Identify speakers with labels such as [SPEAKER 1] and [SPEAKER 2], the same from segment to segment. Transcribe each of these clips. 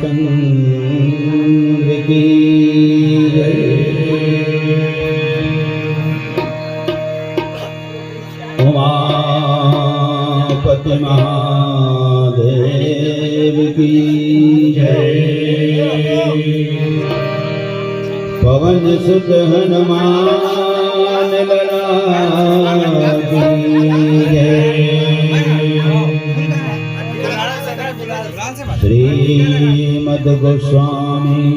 [SPEAKER 1] रामचंद्र की जय। उमापति महादेव की जय। पवन सुत हनुमान लला की जय। श्रीमद गोस्वामी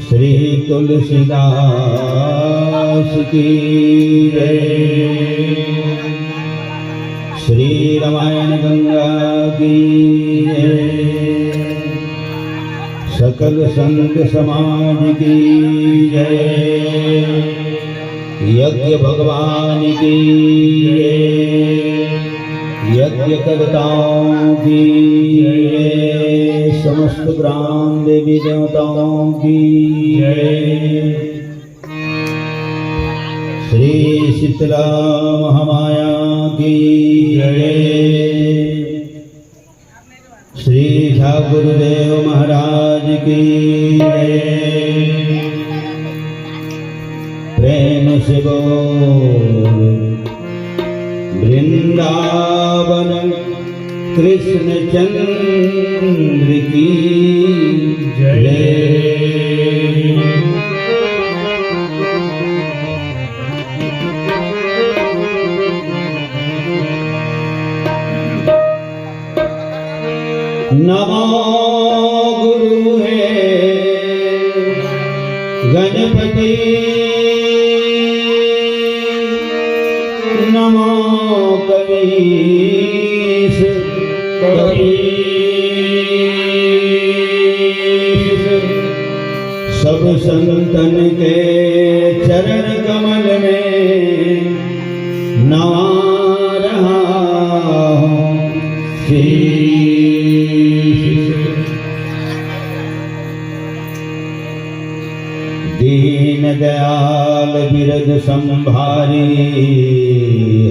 [SPEAKER 1] श्री तुलसीदास की जय। श्री रामायण गंगा की जय। सकल संत समाज की जय। यज्ञ भगवान की जय। यज्ञ कर्ताओं की जय। समस्त ग्राम देवी देवताओं की जय। श्री शीतला महामाया की जय। श्री ठाकुरदेव महाराज की जय। प्रेम से बोल वृंदावन कृष्ण चंद्र की जय। नमो गुरु है गणपति। नमो कबीर कबीर। सब संतन के चरण कमल में नवा रहा हूँ दीन दयाल बिरद संभारी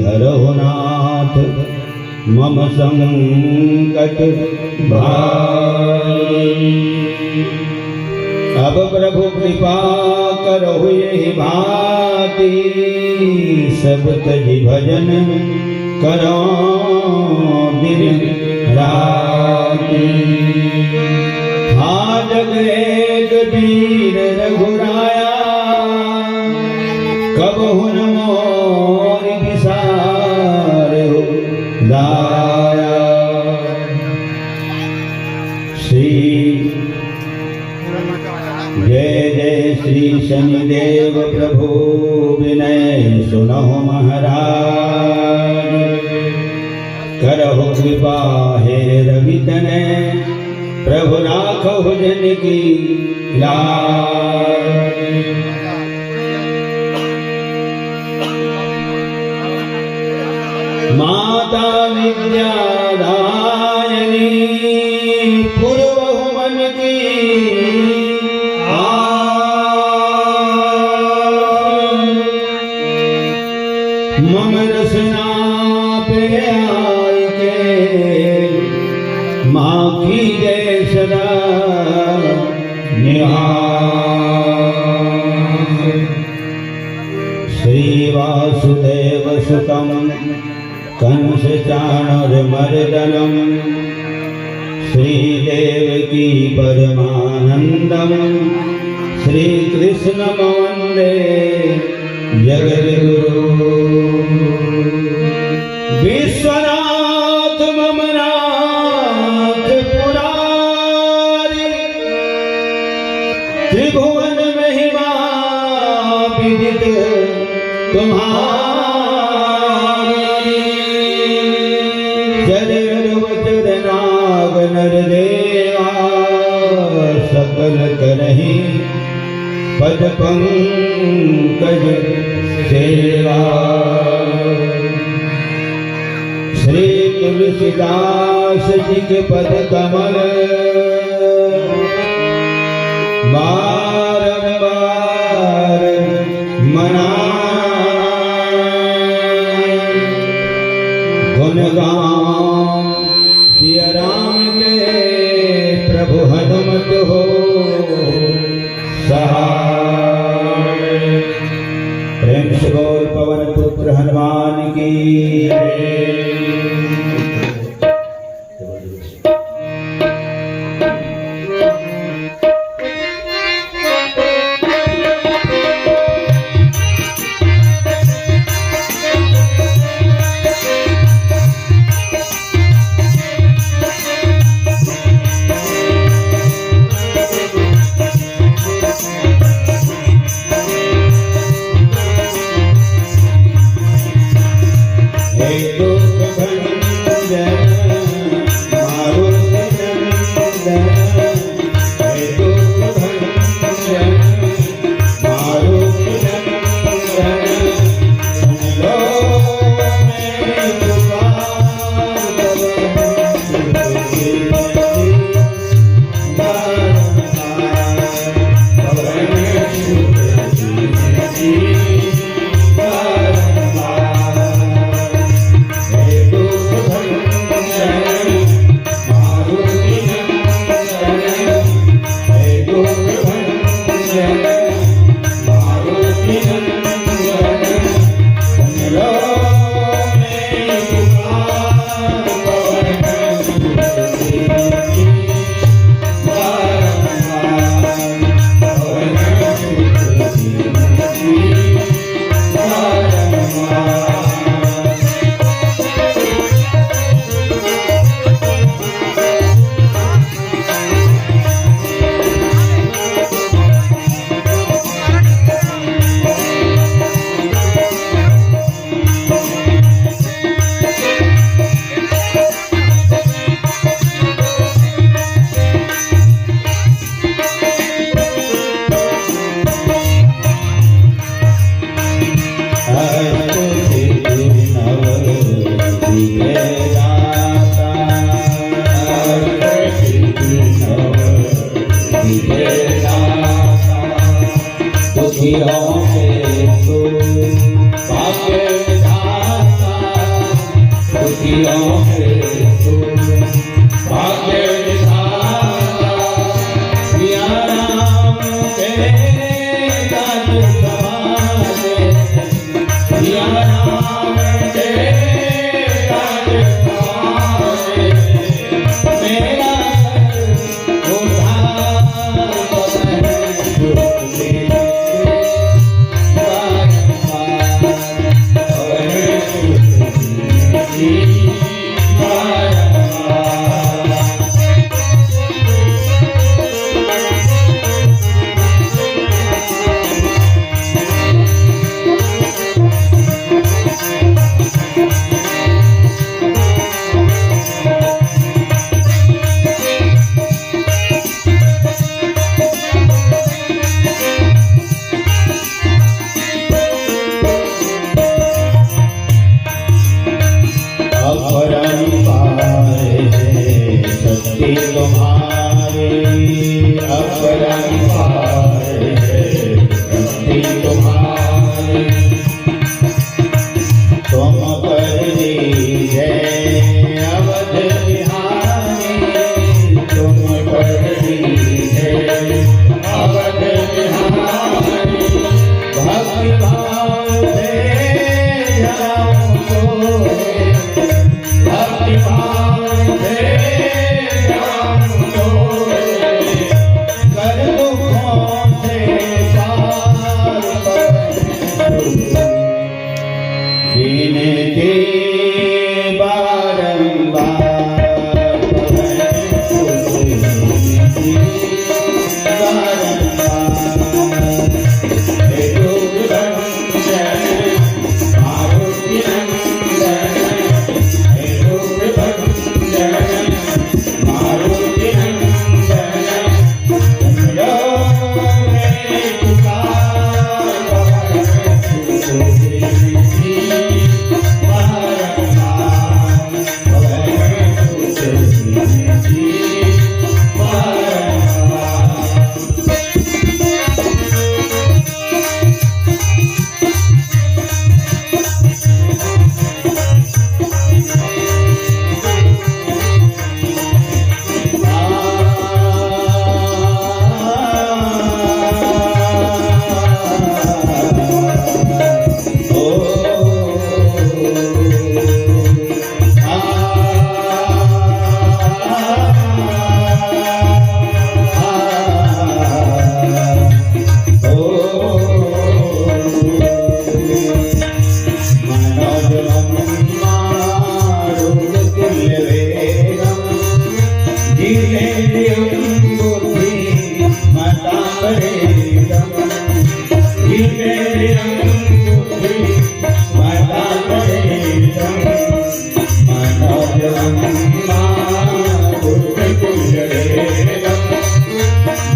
[SPEAKER 1] हरहु नाथ मम संकट भारी। अब प्रभु कृपा करहु यहि भांति सब तजि भजन करो दिन राति। जग एक वीर रघुराया कबहु न मोर विसारे हो दाया। श्री जय जय श्री शनिदेव प्रभु विनय सुनहु महाराज। करहु कृपा हे रवि तनय प्रभु राखहु जन की लाज। माता विद्यादायिनी पूर्वहु मन की मम रसना पे आई के माँ की जय सदा निहार। श्री वासुदेव सुतम कंस चाणूर मर्दनम श्री देवकी परमानंदम श्री कृष्ण वंदे जगद्गुरु। विश्वनाथ मम नाथ पुरारी त्रिभुवन महिमा विदित तुम्हारी। चरण वचन नाग नर देवा सकल करहि पद पंकज सेवा। श्री तुलसीदास जी के पद कमल बारंबार मनाए। गुण गाऊं सिया राम के प्रभु हनुमत हो सहाय। प्रेम से बोल पवन पुत्र हनुमान की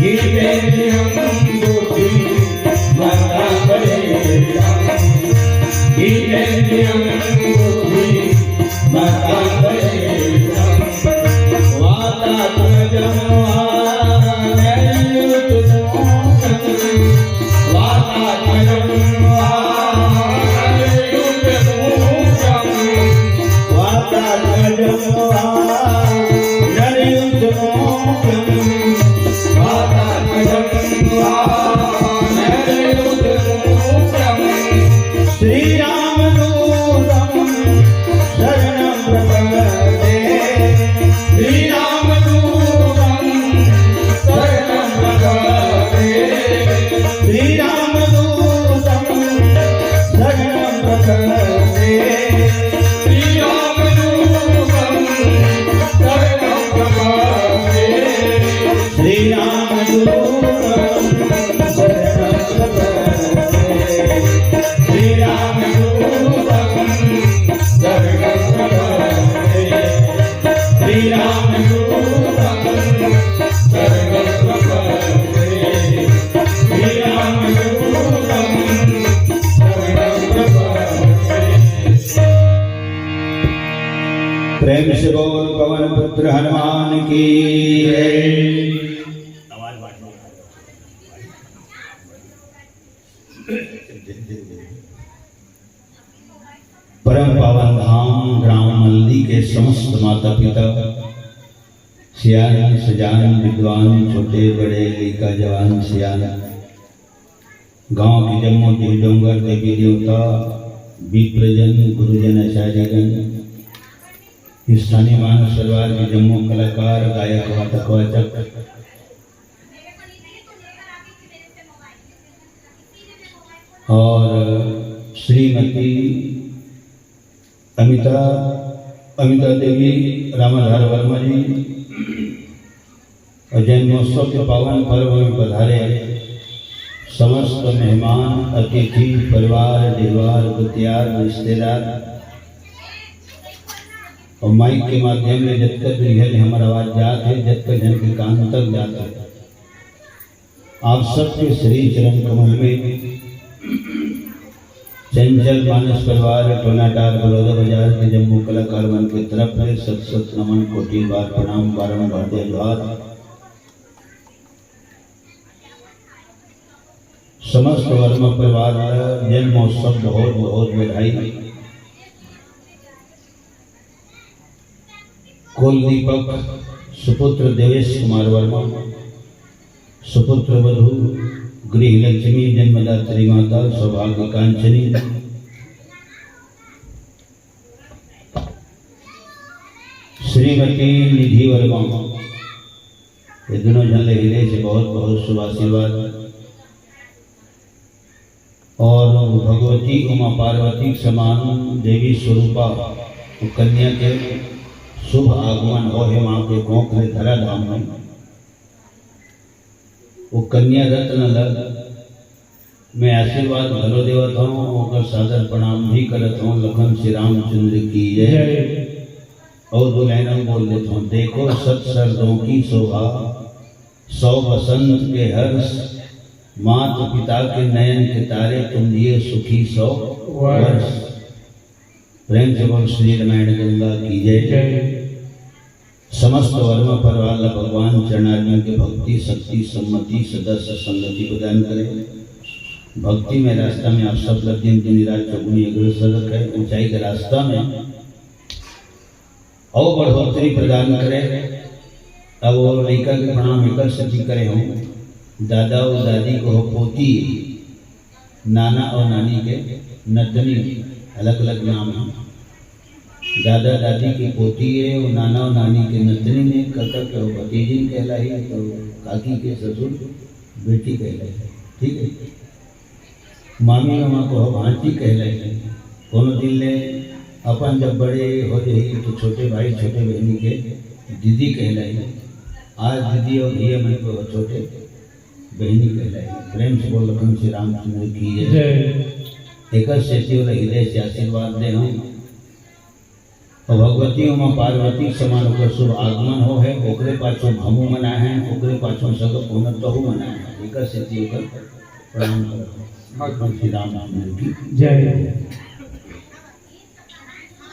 [SPEAKER 1] गीतेन्द्रियं बुद्धि मता परेषां गीतेन्द्रियं बुद्धि मता परेषां वातात्मजं प्रेम से बोल पवन पुत्र हनुमान की परम पावन धाम ग्राम मल्ली के समस्त माता पिता सियान सजान विद्वान छोटे बड़े लेका जवान सियान गांव की जम्मू की डोंगर देवी देवता विप्रजन गुरुजन आचार्यगण स्थानीय मानव सरवार के जम्मू कलाकार गायक वादक वाचक और श्रीमती अमिता देवी रामाधार वर्मा जी और जन्मोत्सव के पावन पर्व में पधारे समस्त मेहमान अतिथि परिवार परिवार गुतियार रिश्तेदार और माइक के माध्यम में जब तक रिहल हमारा आवाज जात है जब तक जन के कान तक जाता है आप सबके श्री चरण कमल में चंचल मानस परिवार टोनाटार बड़ौदा बाजार के जम्मू कलाकार वन की तरफ से सत सत नमन कोटि बार प्रणाम बारंबार जोहार। समस्त वर्मा परिवार जन्मोत्सव बहुत बहुत बधाई। कुल दीपक सुपुत्र देवेश कुमार वर्मा सुपुत्र वधु गृह लक्ष्मी जन्मदात्री माता सौभाग्य कांचनी श्रीमती निधि वर्मा ये दोनों जन हिले से बहुत बहुत शुभ आशीर्वाद और भगवती उमा पार्वती समान देवी स्वरूपा कन्या के शुभ आगमन हो है वहाँ के गोखले धरा धाम में वो कन्या रत्न लग मैं आशीर्वाद भलो देवत हूँ और सादर प्रणाम भी करत हूँ लखन श्री रामचंद्र की जय। और दो लाइनों बोल देता हूँ देखो सत सर्दों की शोभा सौ बसंत के हर्ष मात पिता के नयन के तारे तुम दिए सुखी सौ वर्ष। प्रेम से बोल श्री रामायण गंगा की जय। समस्त वर्मा परिवार भगवान चरणार्जुन के भक्ति शक्ति सम्मति सदस्य संगति प्रदान करें। भक्ति में रास्ता में आप सब लोग दिन दिन रात चौगुनी अग्रसर रखें। ऊंचाई के रास्ता में और बढ़ोतरी प्रदान करें। अब वो लड़का के प्रणाम एकर सती करे हों दादा और दादी को हो पोती नाना और नानी के नतनी अलग अलग नाम है। दादा दादी की पोती है और नाना और नानी के नतनी ने काका के भतीजी कहलाई तो काकी के ससुर बेटी कहलाई। ठीक है मामी मामा को भांजी कहलाई। कोनो दिन ले अपन जब बड़े हो जाए तो छोटे भाई छोटे बहनी के दीदी कहलाई। आज दीदी और भैया मन को छोटे बहनी कहलाई। प्रेम से बोल लखन श्री रामचंद्र की जय। एक सेती वाला हृदय से आशीर्वाद दे हम और भगवती में पार्वती समान ओकर शुभ आगमन हो है, ओकरे पाछो हमू मनाए हैं, ओकरे पाछो सब पूर्ण तहु मनाए हैं। एक से ओकर प्रणाम करो। श्री राम की
[SPEAKER 2] जय।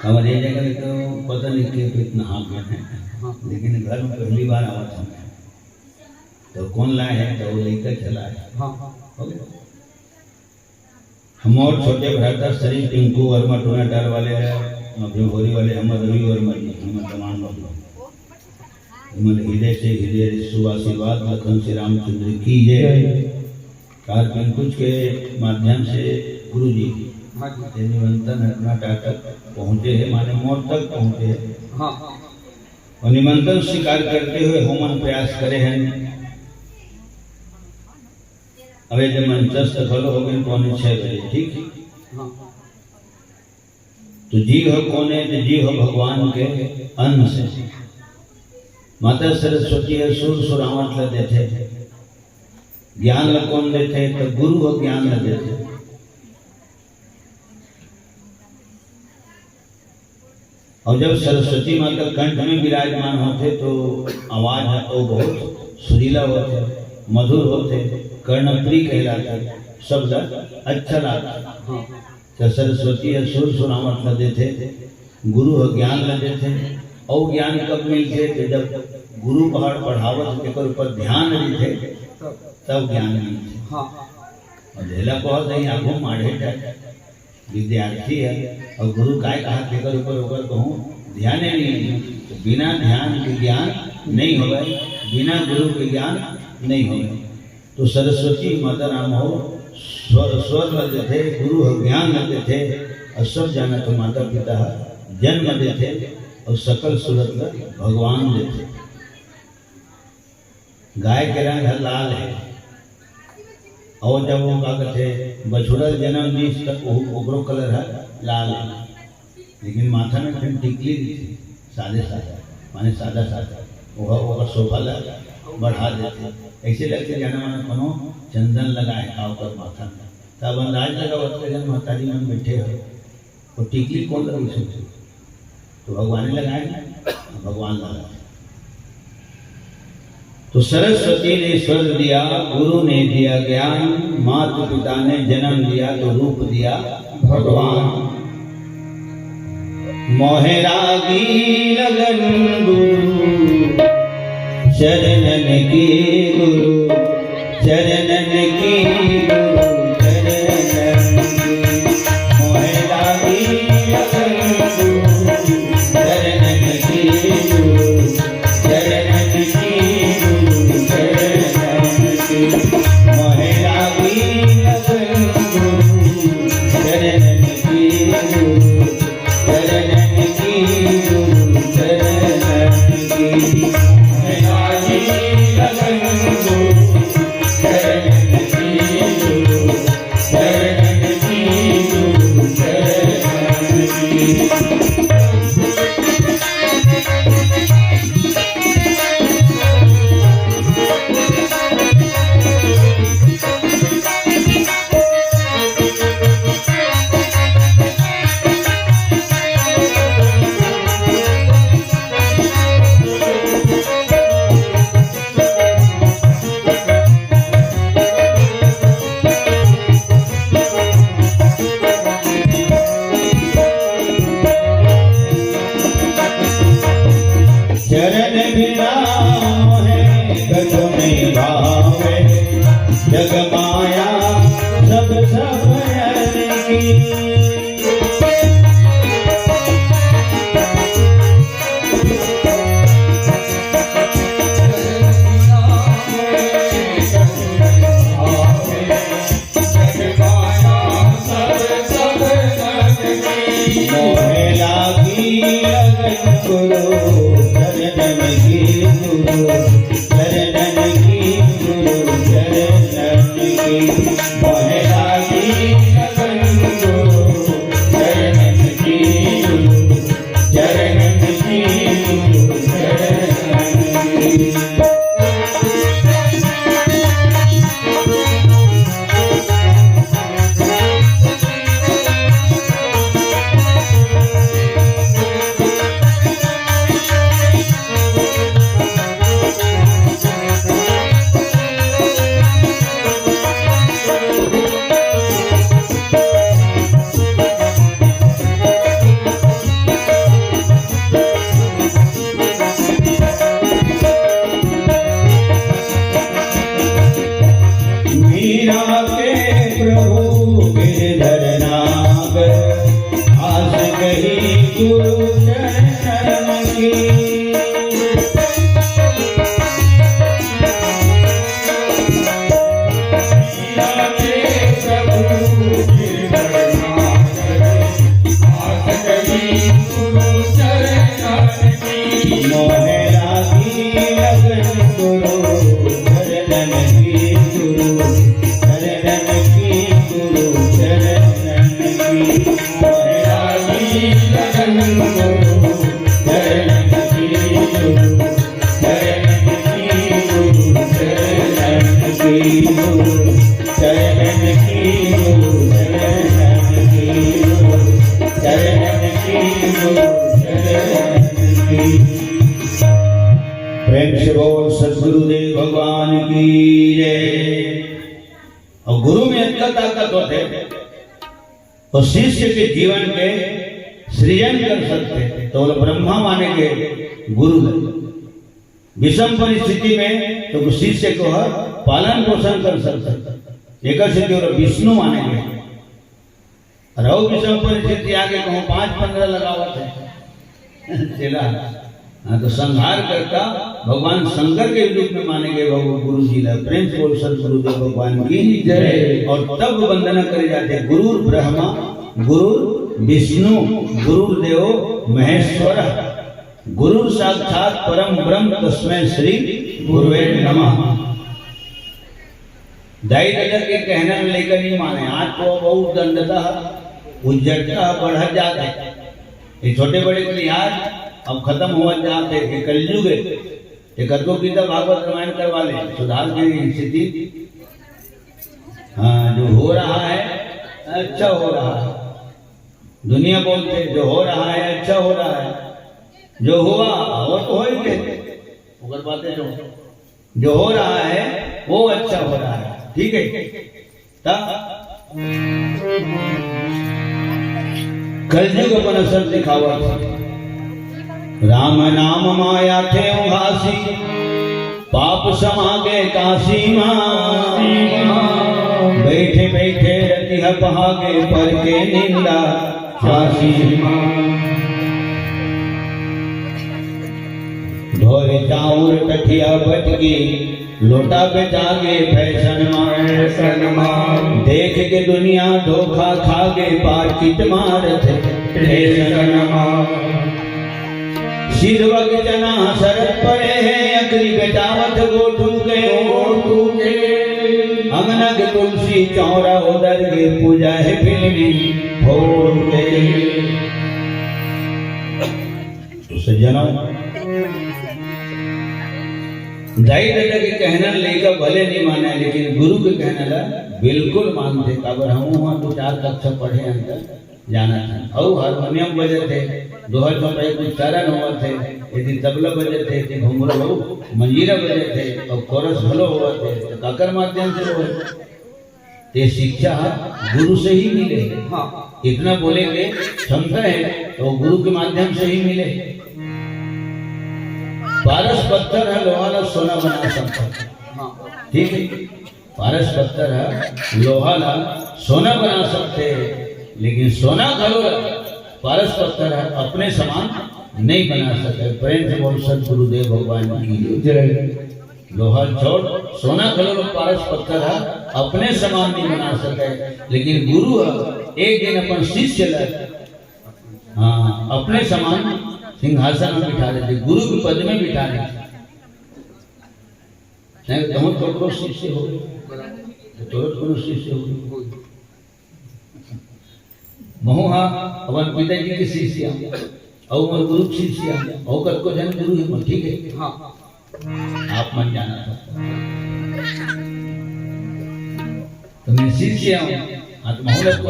[SPEAKER 1] हमारे ये जगह तो पता नहीं कि कितना हाथ में है, लेकिन घर में पहली बार आवा था तो कौन लाए है तो वो लेकर चला है। हम और छोटे भ्राता शरीर टिंकू वर्मा टोनाटार वाले भोरी वाले हम रवि वर्मा जी हम तमाम मन हृदय से हृदय शुभाशीर्वाद लखन श्री रामचंद्र की जय। कारपिंकुज के माध्यम से गुरु जी निमंत्रण टोनाटार तक पहुँचे हैं, माने मोर तक पहुँचे हैं और निमंत्रण स्वीकार करते हुए होमन प्रयास करे हैं। अबे जब मंचस्थ फलो हो गए 5:45 बजे, ठीक। तो जीव हो कौन है? तो जीव हो भगवान के अन्न से। माता सरस्वती है सुर सुरावट ल देते, ज्ञान ल कौन देते? तो गुरु हो ज्ञान ल देते। और जब सरस्वती माता कंठ में विराजमान होते तो आवाज है तो बहुत सुरीला होते, मधुर होते, कर्णप्रिय कहलाते, शब्द अच्छा लगता। तो सरस्वती है सुर सुरावट ल देते, गुरु हो ज्ञान ल देते। और ज्ञान कब मिलते? तो जब गुरु पहाड़ पढ़ावत के ऊपर ध्यान देते तब ज्ञान मिलते। और ढेला बहुत नहीं आगो माढ़े विद्यार्थी है और गुरु काय कहा के ऊपर कहूँ ध्यान नहीं है, तो बिना ध्यान के ज्ञान नहीं होगा, बिना गुरु के ज्ञान नहीं होगा। तो सरस्वती माता राम हो स्वर लगते थे, गुरु हो ज्ञान लगते थे और सब जाना तो माता पिता जन्म देते और सकल सूरत भगवान देते। गाय के रंग लाल है और जब वो का कहते बछुड़ा जन्म दी तक ओकरो कलर है लाल है, लेकिन माथा में फिर टिकली थी सादे सादा, माने सादा सादा वो शोभा बढ़ा देते। ऐसे लगते जाना माना कोनो चंदन लगाए का ऊपर माथा में, तब अंदाज लगा होता जन माताजी मन बैठे हो तो टिकली कौन लगी सोचे? तो भगवान लगाए, भगवान लगाए। तो सरस्वती ने स्वर दिया, गुरु ने दिया ज्ञान, माता पिता ने जन्म दिया तो रूप दिया भगवान। मोहे रागी लगन गुरु चरणन की, गुरु चरणन की, गुरु चरणन की। मोहे रागी लगन गुरु चरणन की, गुरु चरणन की, गुरु चरणन की। मोहे रागी लगन गुरु चरणन की, गुरु चरणन की, गुरु चरणन की। लगन गुरु चरणन की, गुरु मीरा के प्रभु गिरधर नागर आस कही गुरु चरण की। प्रेम से बोल सद्गुरुदेव भगवान की जय। और गुरु में इतना ताकत होते तो शिष्य के जीवन के सृजन कर सकते, तो ब्रह्मा मानेंगे गुरु है। विषम परिस्थिति में तो शिष्य को पालन पोषण कर सकते, एक स्थिति और विष्णु मानेंगे। रहो विषम परिस्थिति आगे कहूँ 5-15 लगावत है चला। हाँ, तो संहार करता भगवान शंकर के रूप में मानेंगे भगवान गुरु जी ने। प्रेम से बोल सद्गुरुदेव भगवान की जय। और तब वंदना करे जाते गुरु ब्रह्मा, गुरु विष्णु, गुरुदेव महेश्वर, गुरु साक्षात परम ब्रह्म तस्मै श्री गुरुवे नमः। दाई दादा के कहने में लेकर नहीं माने। आज तो बहुत दंडता उज्जटता बढ़ जाते, ये छोटे बड़े के लिहाज अब खत्म हुआ जाते। ये कलयुग है, ये कतो गीता भागवत रामायण करवा ले, सुधार की स्थिति। हाँ, जो हो रहा है अच्छा हो रहा है, दुनिया बोलते जो हो रहा है अच्छा हो रहा है, जो हुआ वो तो हो ही गए, मगर बातें जो हो रहा है वो अच्छा हो रहा है, ठीक है। तब कलयुग अपन असर दिखावा, राम नाम माया थे उघासी, पाप समागे काशी मां, बैठे बैठे रति पहागे पर के निंदा काशी मां। ढोल चाउर कठिया बटकी, लोटा पे जागे फैशन मां, देख के दुनिया धोखा खागे पाकिट मारत फैशन मां। सिरवग जना शरत पड़े हैं, अकरी बेटावत गोठू के, अंगनग तुलसी चौरा उधर के, पूजा है फिल्मी फोड़ के। तो सज्जनों, दाई दादा के कहना लेकर भले नहीं माने, लेकिन गुरु के कहना ला बिल्कुल मानते। अगर हम वहाँ 2-4 कक्षा पढ़े अंदर जाना था, और हारमोनियम बजे थे, दोहर में कुछ चरण हुआ थे, यदि तबला बजे थे, घुंघरू मंजीरा बजे थे, और कोरस भलो हुआ थे, तो काकर माध्यम से हुए। ये शिक्षा गुरु से ही मिले। हाँ, इतना बोलेंगे क्षमता है तो गुरु के माध्यम से ही मिले। पारस पत्थर है, लोहा ला सोना बना सकता है, ठीक है। पारस पत्थर है, लोहा ला सोना बना सकते हैं, लेकिन सोना घरो पारस पत्थर है अपने समान नहीं बना सकते। प्रेम से बोल सद्गुरुदेव भगवान की जय। लोहा छोड़, सोना घरो पारस पत्थर है अपने समान नहीं बना सके, लेकिन गुरु एक दिन अपन शिष्य लाए, हाँ, अपने समान सिंहासन में बिठा देते, गुरु के पद में बिठा देते। नहीं तो करो शिष्य हो, तो शिष्य हो। महुहा अपन पिताजी के शिष्य, और गुरु शिष्य, और कद को जन गुरु है, ठीक है। हाँ, आप मन जाना था तो मैं शिष्य हूँ। हाँ, तो महूलत को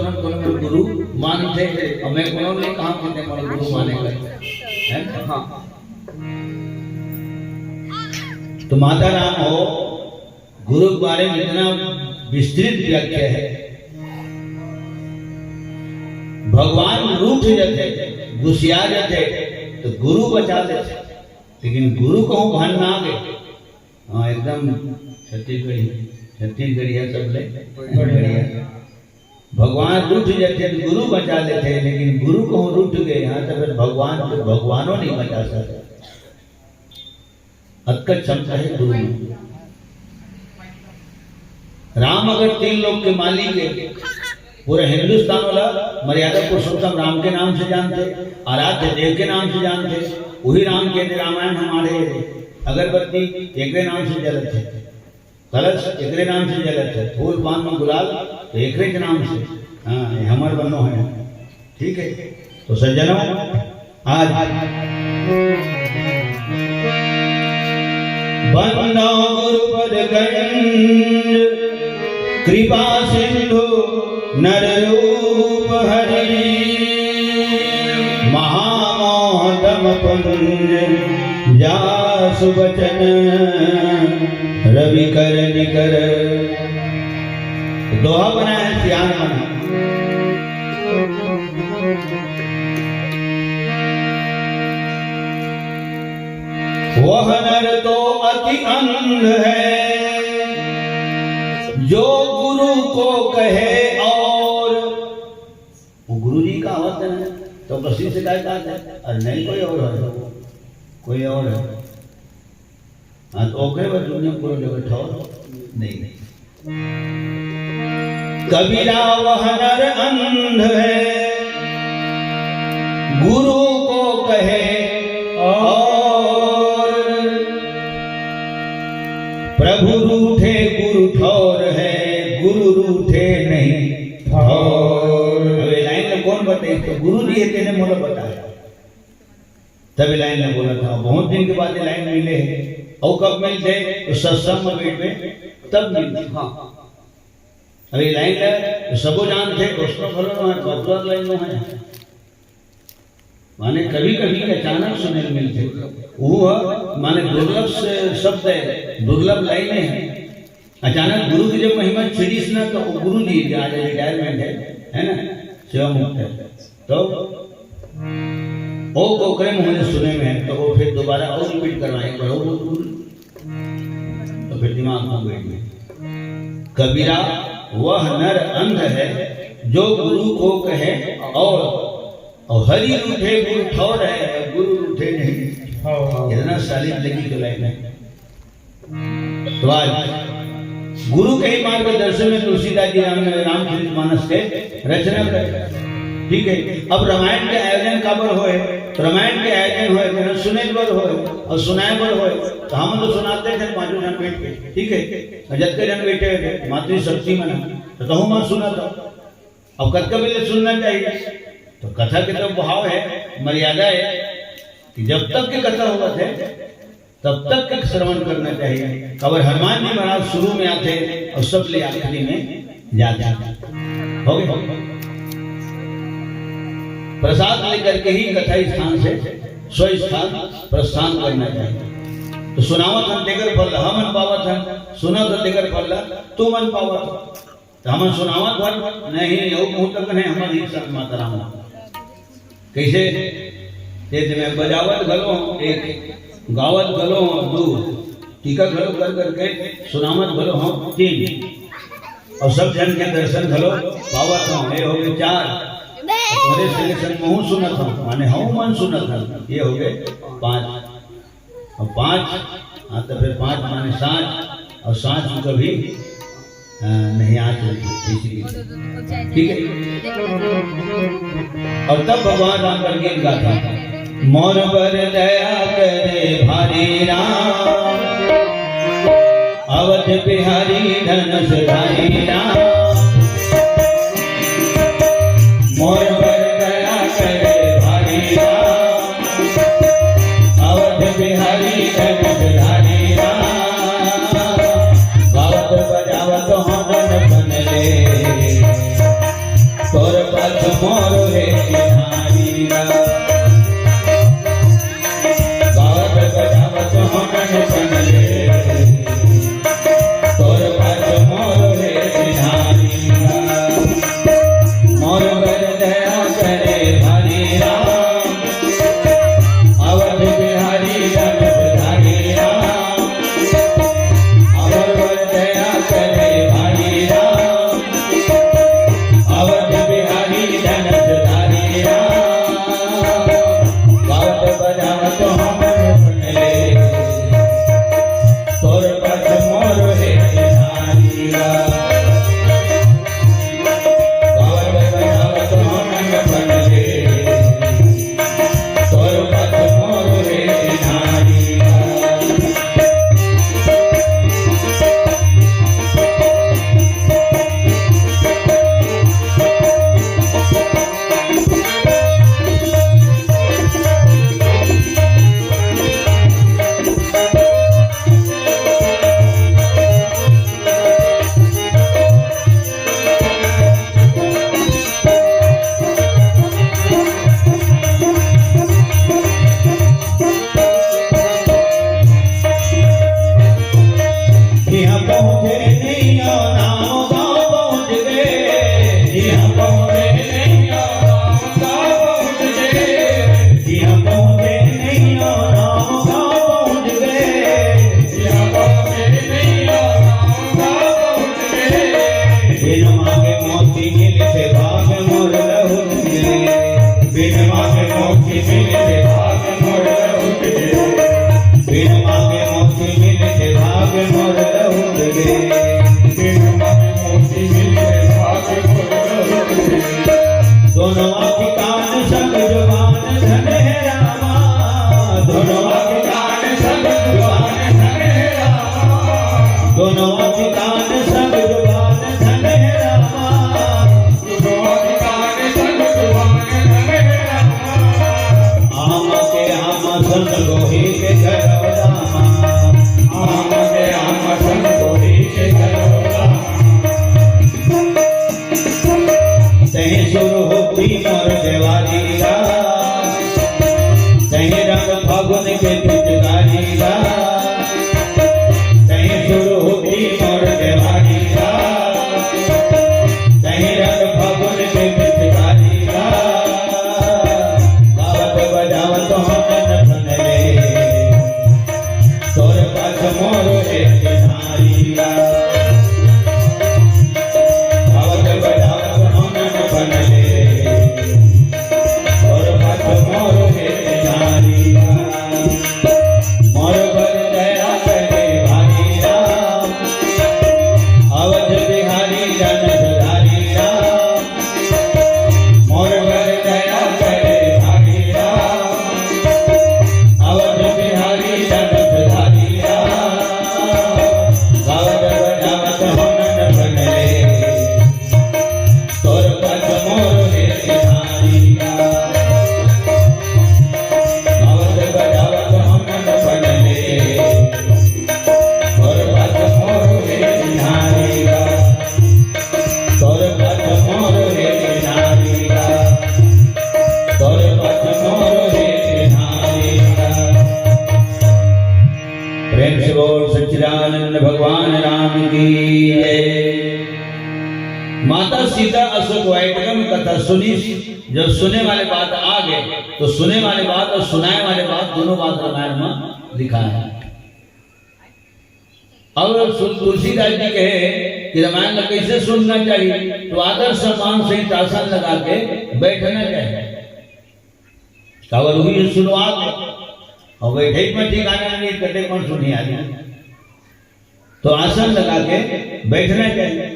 [SPEAKER 1] गुरु मानते, और मैं को नहीं कहा कि गुरु मानेगा, है ना? हाँ, तो माता राम हो, गुरु के बारे में इतना विस्तृत व्याख्या है। भगवान रूठ जाते, गुस्सिया जाते, तो गुरु बचा देते, लेकिन गुरु कहूँ भान ना आगे, हाँ, एकदम छत्तीसगढ़ी है सब ले बढ़िया। भगवान रूठ जाते तो गुरु बचा लेते, लेकिन गुरु को रूठ गए यहाँ तो फिर भगवान तो भगवानों नहीं बचा सकते। अक्कड़ क्षमता है गुरु में। राम अगर 3 लोग के मालिक है, पूरे हिंदुस्तान वाला मर्यादा पुरुषोत्तम राम के नाम से जानते, आराध्य देव के नाम से जानते, वही राम कहते रामायण हमारे अगरबत्ती एकरे नाम से जलत है, कलश एकरे नाम से जलत है, फूल पान में गुलाल तो एकरे के नाम से। हाँ हमारे बनो है, ठीक है। तो सज्जनों आज बंदो गुरुपद गंज कृपा सिंधु नर रूप हरि महामोहतम पुंज जासु बचन रवि कर निकर। दोहा बना है, ध्यान बना। वह नर तो अति अंध है जो गुरु को कहे, और वो गुरु जी का आवत है तो बसी से काय है, और नहीं कोई और है, कोई और है। हाँ तो ओके वो दुनिया को जगह ठोर नहीं। कबीरा वह नर अंध है गुरु को कहे, और प्रभु रूठे गुरु ठौर है, गुरु रूठे नहीं ठौर। अबे लाइन में कौन बताए? तो गुरु जी है तेने मोला बताया, तभी लाइन में बोला था। बहुत दिन के बाद ये लाइन मिले, और कब मिलते? तो सत्संग में बैठ में तब मिलते। हाँ अभी लाइन है सबो जानते, उसको बोलो ना लाइन में है, माने कभी कभी अचानक सुने मिलते। वो माने दुर्लभ शब्द है, दुर्लभ लाइनें हैं। अचानक गुरु की जब महिमा छिड़ी ना, तो गुरु जी आज रिटायरमेंट है ना, सेवा मुक्त है, तो ओ कोकरे मुझे सुने में है, तो वो फिर दोबारा और रिपीट करवाएंगे, तो फिर दिमाग में बैठ गए। कबीरा वह नर अंध है जो गुरु को कहे, और हरि रूठे गुरु ठौर है, गुरु रूठे नहीं। इतना साली लगी तो लाइन है। तो आज गुरु के ही मार्गदर्शन में तुलसीदास जी रामचरित मानस के रचना कर, ठीक है। अब रामायण के आयोजन काबर होए, रामायण के आयोजन होए सुने बर होए और सुनाए बर होए, तो हम तो सुनाते थे 5 जन बैठ के, ठीक है। जब के जन बैठे थे मातृ शक्ति मन, तो कहूँ मैं सुना था। अब कद कभी सुनना चाहिए, तो कथा के तो भाव है, मर्यादा है कि जब तक की कथा होगा थे तब तक के श्रवण करना चाहिए। खबर हनुमान जी महाराज शुरू में आते और सब ले आखिरी में जाते। हो गए प्रसाद लेकर के ही कथा स्थान से स्व स्थान प्रस्थान करना चाहिए। तो सुनावत हम देकर फल हम पावत हम, सुनत देकर फल तू मन पावत, तो हम सुनावत भर नहीं मुंह तक नहीं हमारी संत माता राम कैसे तेज में बजावत गलो एक, गावत गलो दो, टीका गलो कर करके सुनावत गलो हम 3, और सब जन के दर्शन गलो पावत हम, ये हो गए 4। थोड़े सिलेक्शन मुँह सुनत हूँ माने हूँ मन सुनत हूँ, ये हो गए 5। और 5 हाँ तो फिर 5 माने 7, और 7 कभी नहीं आ चलती, ठीक है। और तब भगवान राम का गीत गाता, मोर पर दया करे भारी राम, अवध बिहारी धनुष धारी राम। मोर पर दया करे भारी राम, अवध बिहारी धनुष धारी राम। गावत बजावत हनन बनले, तोर पथ मोर हे बिहारी राम। गावत बजावत हनन बनले, तोर पथ मोर हे बिहारी। पहुँचे नहीं और नाम गाँव पहुँच गए, यहाँ पहुँचे नहीं और नाम गाँव पहुँच गए, यहाँ पहुँचे नहीं और नाम गाँव पहुँच गए, यहाँ पहुँचे नहीं और नाम गाँव पहुँच गए। बिन मांगे मोती मिले से भाग मोर लहुट गए, बिन मांगे मोती मिले से भाग मोर लहुट गए, बिन मांगे मोती मिले से भाग मोर लहुट गए, बिन मांगे मोती मिले से भाग मोर लहुट गए। दोनों आँखी कान संग जुबान धन है रामा, दोनों आँखी कान संग जुबान धन है रामा, दोनों आँखी कान संग जुबान धन है रामा, दोनों आँखी कान संग जुबान धन है रामा। आम के आम संग गोही के घर रामा, आम के आम संग गोही के घर रामा। तहीं शुरू होती मोर देवारी रात, तहीं रंग फागुन के पिचकारी रात, तहीं शुरू होती मोर देवारी रात, तहीं रंग फागुन के पिचकारी रात। गावत बजावत होनन बनले, तोर पाछ मोर एक नारी रात, गावत बजावत होनन बनले, तोर पाछ मोर एक नारी रात। मोर पर दया करे भारी राम, अवध बिहारी जन सुधारी राम, मोर पर दया करे भारी राम, अवध बिहारी जन सुधारी राम। गावत बजावत होनन बनले, तोर पाछ मोर एक नारी राम, गावत बजावत होनन बनले, तोर पाछ मोर एक नारी राम, तोर पाछ मोर एक नारी राम, तोर पाछ मोर एक नारी राम। प्रेम से बोल सच्चिदानंद भगवान राम की जय। माता सीता अशोक वाटिका में कथा सुनी, जब सुने वाले बात आ गए तो सुने वाले बात और सुनाए वाले बात दोनों बात रामायण में लिखा है। और तुलसीदास जी कहे कि रामायण में कैसे सुनना चाहिए, तो आदर सम्मान से आसन लगा के बैठना चाहिए। कावल हुई शुरुआत और बैठे में ठिकाना नहीं, कटे कौन सुनी आदि, तो आसन लगा के बैठना चाहिए।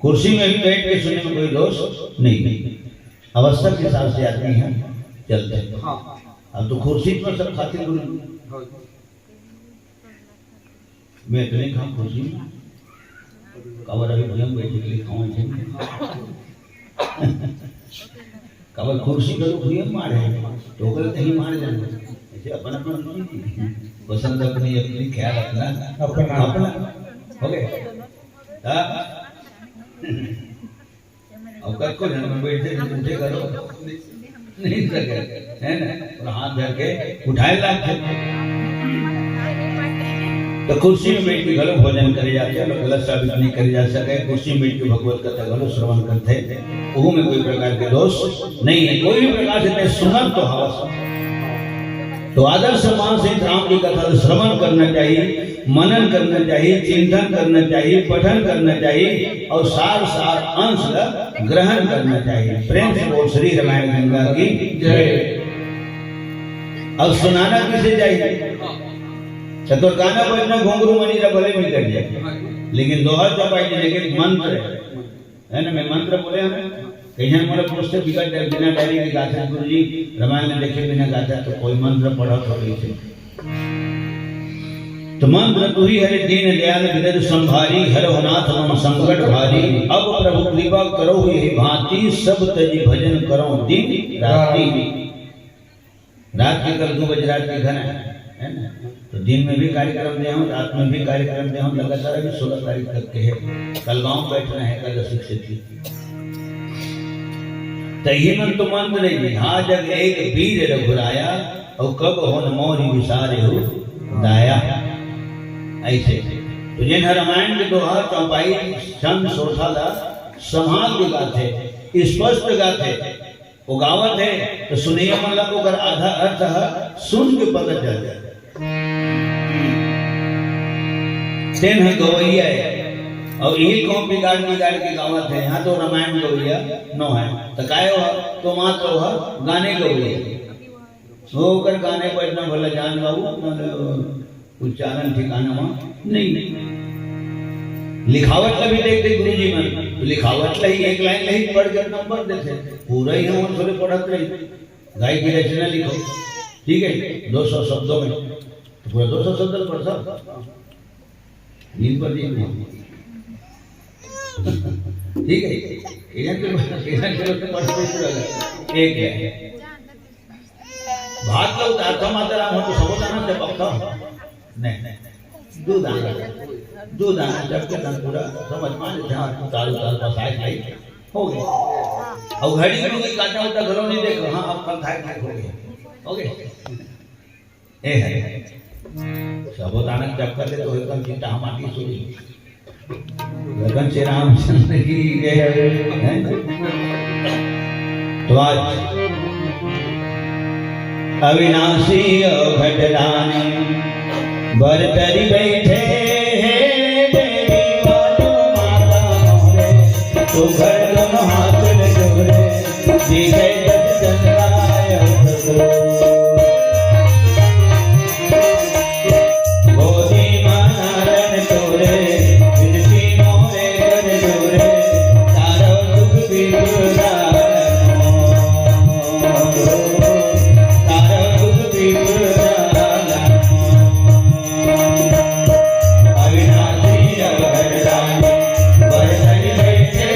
[SPEAKER 1] कुर्सी में भी बैठ के सुनने में कोई दोष नहीं, अवस्था के हिसाब से आदमी है चलते हैं। अब तो कुर्सी पर सब खातिर मैं तो नहीं खाऊं कुर्सी में, कवर अभी भजन बैठे के लिए खाऊं कवर कुर्सी करो भूया मारे तो कहीं मार जाना ऐसे अपन अपन पसंद अपनी अपनी ख्याल रखना अपना अपना हो गए। और कल को जन्म में बैठे उठे करो नहीं सके है ना, और हाथ धर के उठाए लाते तो कुर्सी में बैठ के घलो भोजन करे जाते हैं, गलत साबित नहीं करे जा सके। कुर्सी में बैठ के भगवत कथा घलो श्रवण करते हैं, वो में कोई प्रकार के दोष नहीं है। कोई भी प्रकार से सुनन तो हवस, तो आदर सम्मान से राम की कथा श्रवण करना चाहिए, मनन करना चाहिए, चिंतन करना चाहिए, पठन करना चाहिए और सार सार अंश ग्रहण करना चाहिए। प्रेम से बोल श्री रामायण गंगा की जय। अब सुनाना किसे चाहिए, चतुर्गाना बजना घोंगरू मनी का भले भी कर जाए, लेकिन दोहा चौपाई देने के मंत्र है ना। मैं मंत्र बोले हमें कहीं हमारे पुस्तक बिना डायरी की गाथा गुरु जी रामायण में देखे बिना गाथा, तो कोई मंत्र पढ़ा थोड़ी से। तो मंत्र तू ही हरे दीन दयाल विरद संभारी, हरो नाथ मम संकट भारी। अब प्रभु कृपा करो यही भांति, सब तजी भजन करो दिन राति। रात के कल 2 बजे रात के घर है ना, तो दिन में भी कार्यक्रम दे हूँ, रात में भी कार्यक्रम दे हूँ, लगातार अभी 16 तारीख तक के है। कल गाँव बैठना है एकादशी से थी। तही मन तो मंत्र नहीं, हाँ जग एक वीर रघुराया, और कब होन मोरी विसारे हो दाया। ऐसे तो जिन रामायण के दोहा चौपाई छंद सोठाला संभाल के गाथे, स्पष्ट गाथे, वो गावत है तो सुनिए मतलब अगर आधा अर्थ है सुन के पता चल जाए। तेन है गवैया है और यही कौन बिगाड़ के गावत है। यहाँ तो रामायण गवैया नो है तो काय हो तो मात्र हो गाने गवैया वो कर गाने को इतना भला जान बाबू उच्चारण ठिकाना वहाँ नहीं। लिखावट ला भी देखते गुरु जी मन तो लिखावट ला ही एक लाइन नहीं पढ़ कर नंबर देते पूरा ही हम थोड़े पढ़त रही। गाय की रचना लिखो ठीक है 200 शब्दों में तो पूरा 200 शब्द पढ़ सकता नींद पर नहीं ठीक है एक है भात ला उतारता मात्रा हो तो सब जाना से पक्का नहीं दूध आना जब के पूरा समझ मान ध्यान उतार बसाए खाई हो गया। और घड़ी में काटा होता घरों नहीं देखो हाँ अब कल खाए हो गया हो गया ए है सबोताना जब कर ले तो एकदम चिंता हमारी सुनी लगन श्री रामचंद्र की जय। तो आज अविनाशी घटरानी बरतरी बैठे तो घर दोनों हाथ में जोड़े जी गए गोदी मानन तोरे विनती मोरे कर जोरे तारो दुख बिगड़ा तारो दुख बिगड़ा अविनाशी घटरानी बरतरी बैठे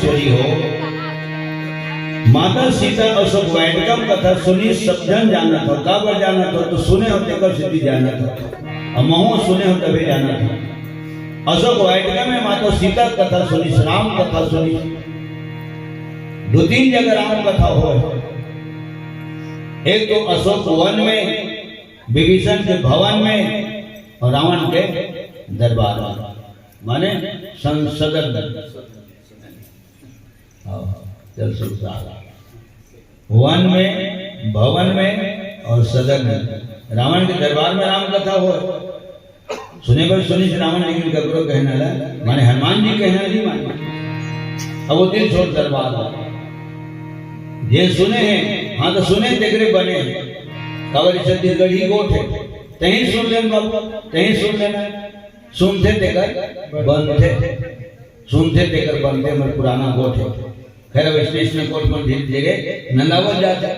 [SPEAKER 1] मातेश्वरी हो। माता सीता अशोक वाटिका कथा सुनी सब जन जाना था, काबर जाना था तो सुने होते कर सिद्धि जाना था, और महो सुने हो तभी जाना था। अशोक वाटिका में माता सीता कथा सुनी, राम कथा सुनी, 2-3 जगह राम कथा हो। एक तो अशोक वन में, विभीषण के भवन में, और रावण के दरबार में, माने संसदन वन में, भवन में और सदन में। रावण के दरबार में राम कथा हो। सुने पर सुनी से रावण लेकिन कब्रो कहना ला, माने हनुमान जी कहना नहीं माने। अब वो दिल छोड़ दरबार ये सुने हैं, हाँ तो सुने तेरे बने खबर छत्तीसगढ़ी गोठ है, तहीं सुन लेना बाबू, तहीं सुन लेना। सुनते तेकर बनते, सुनते तेकर बनते, हमारे पुराना गोठ है। खैर अब स्टेशन कोर्ट पर धीरे धीरे नंदावत जाता,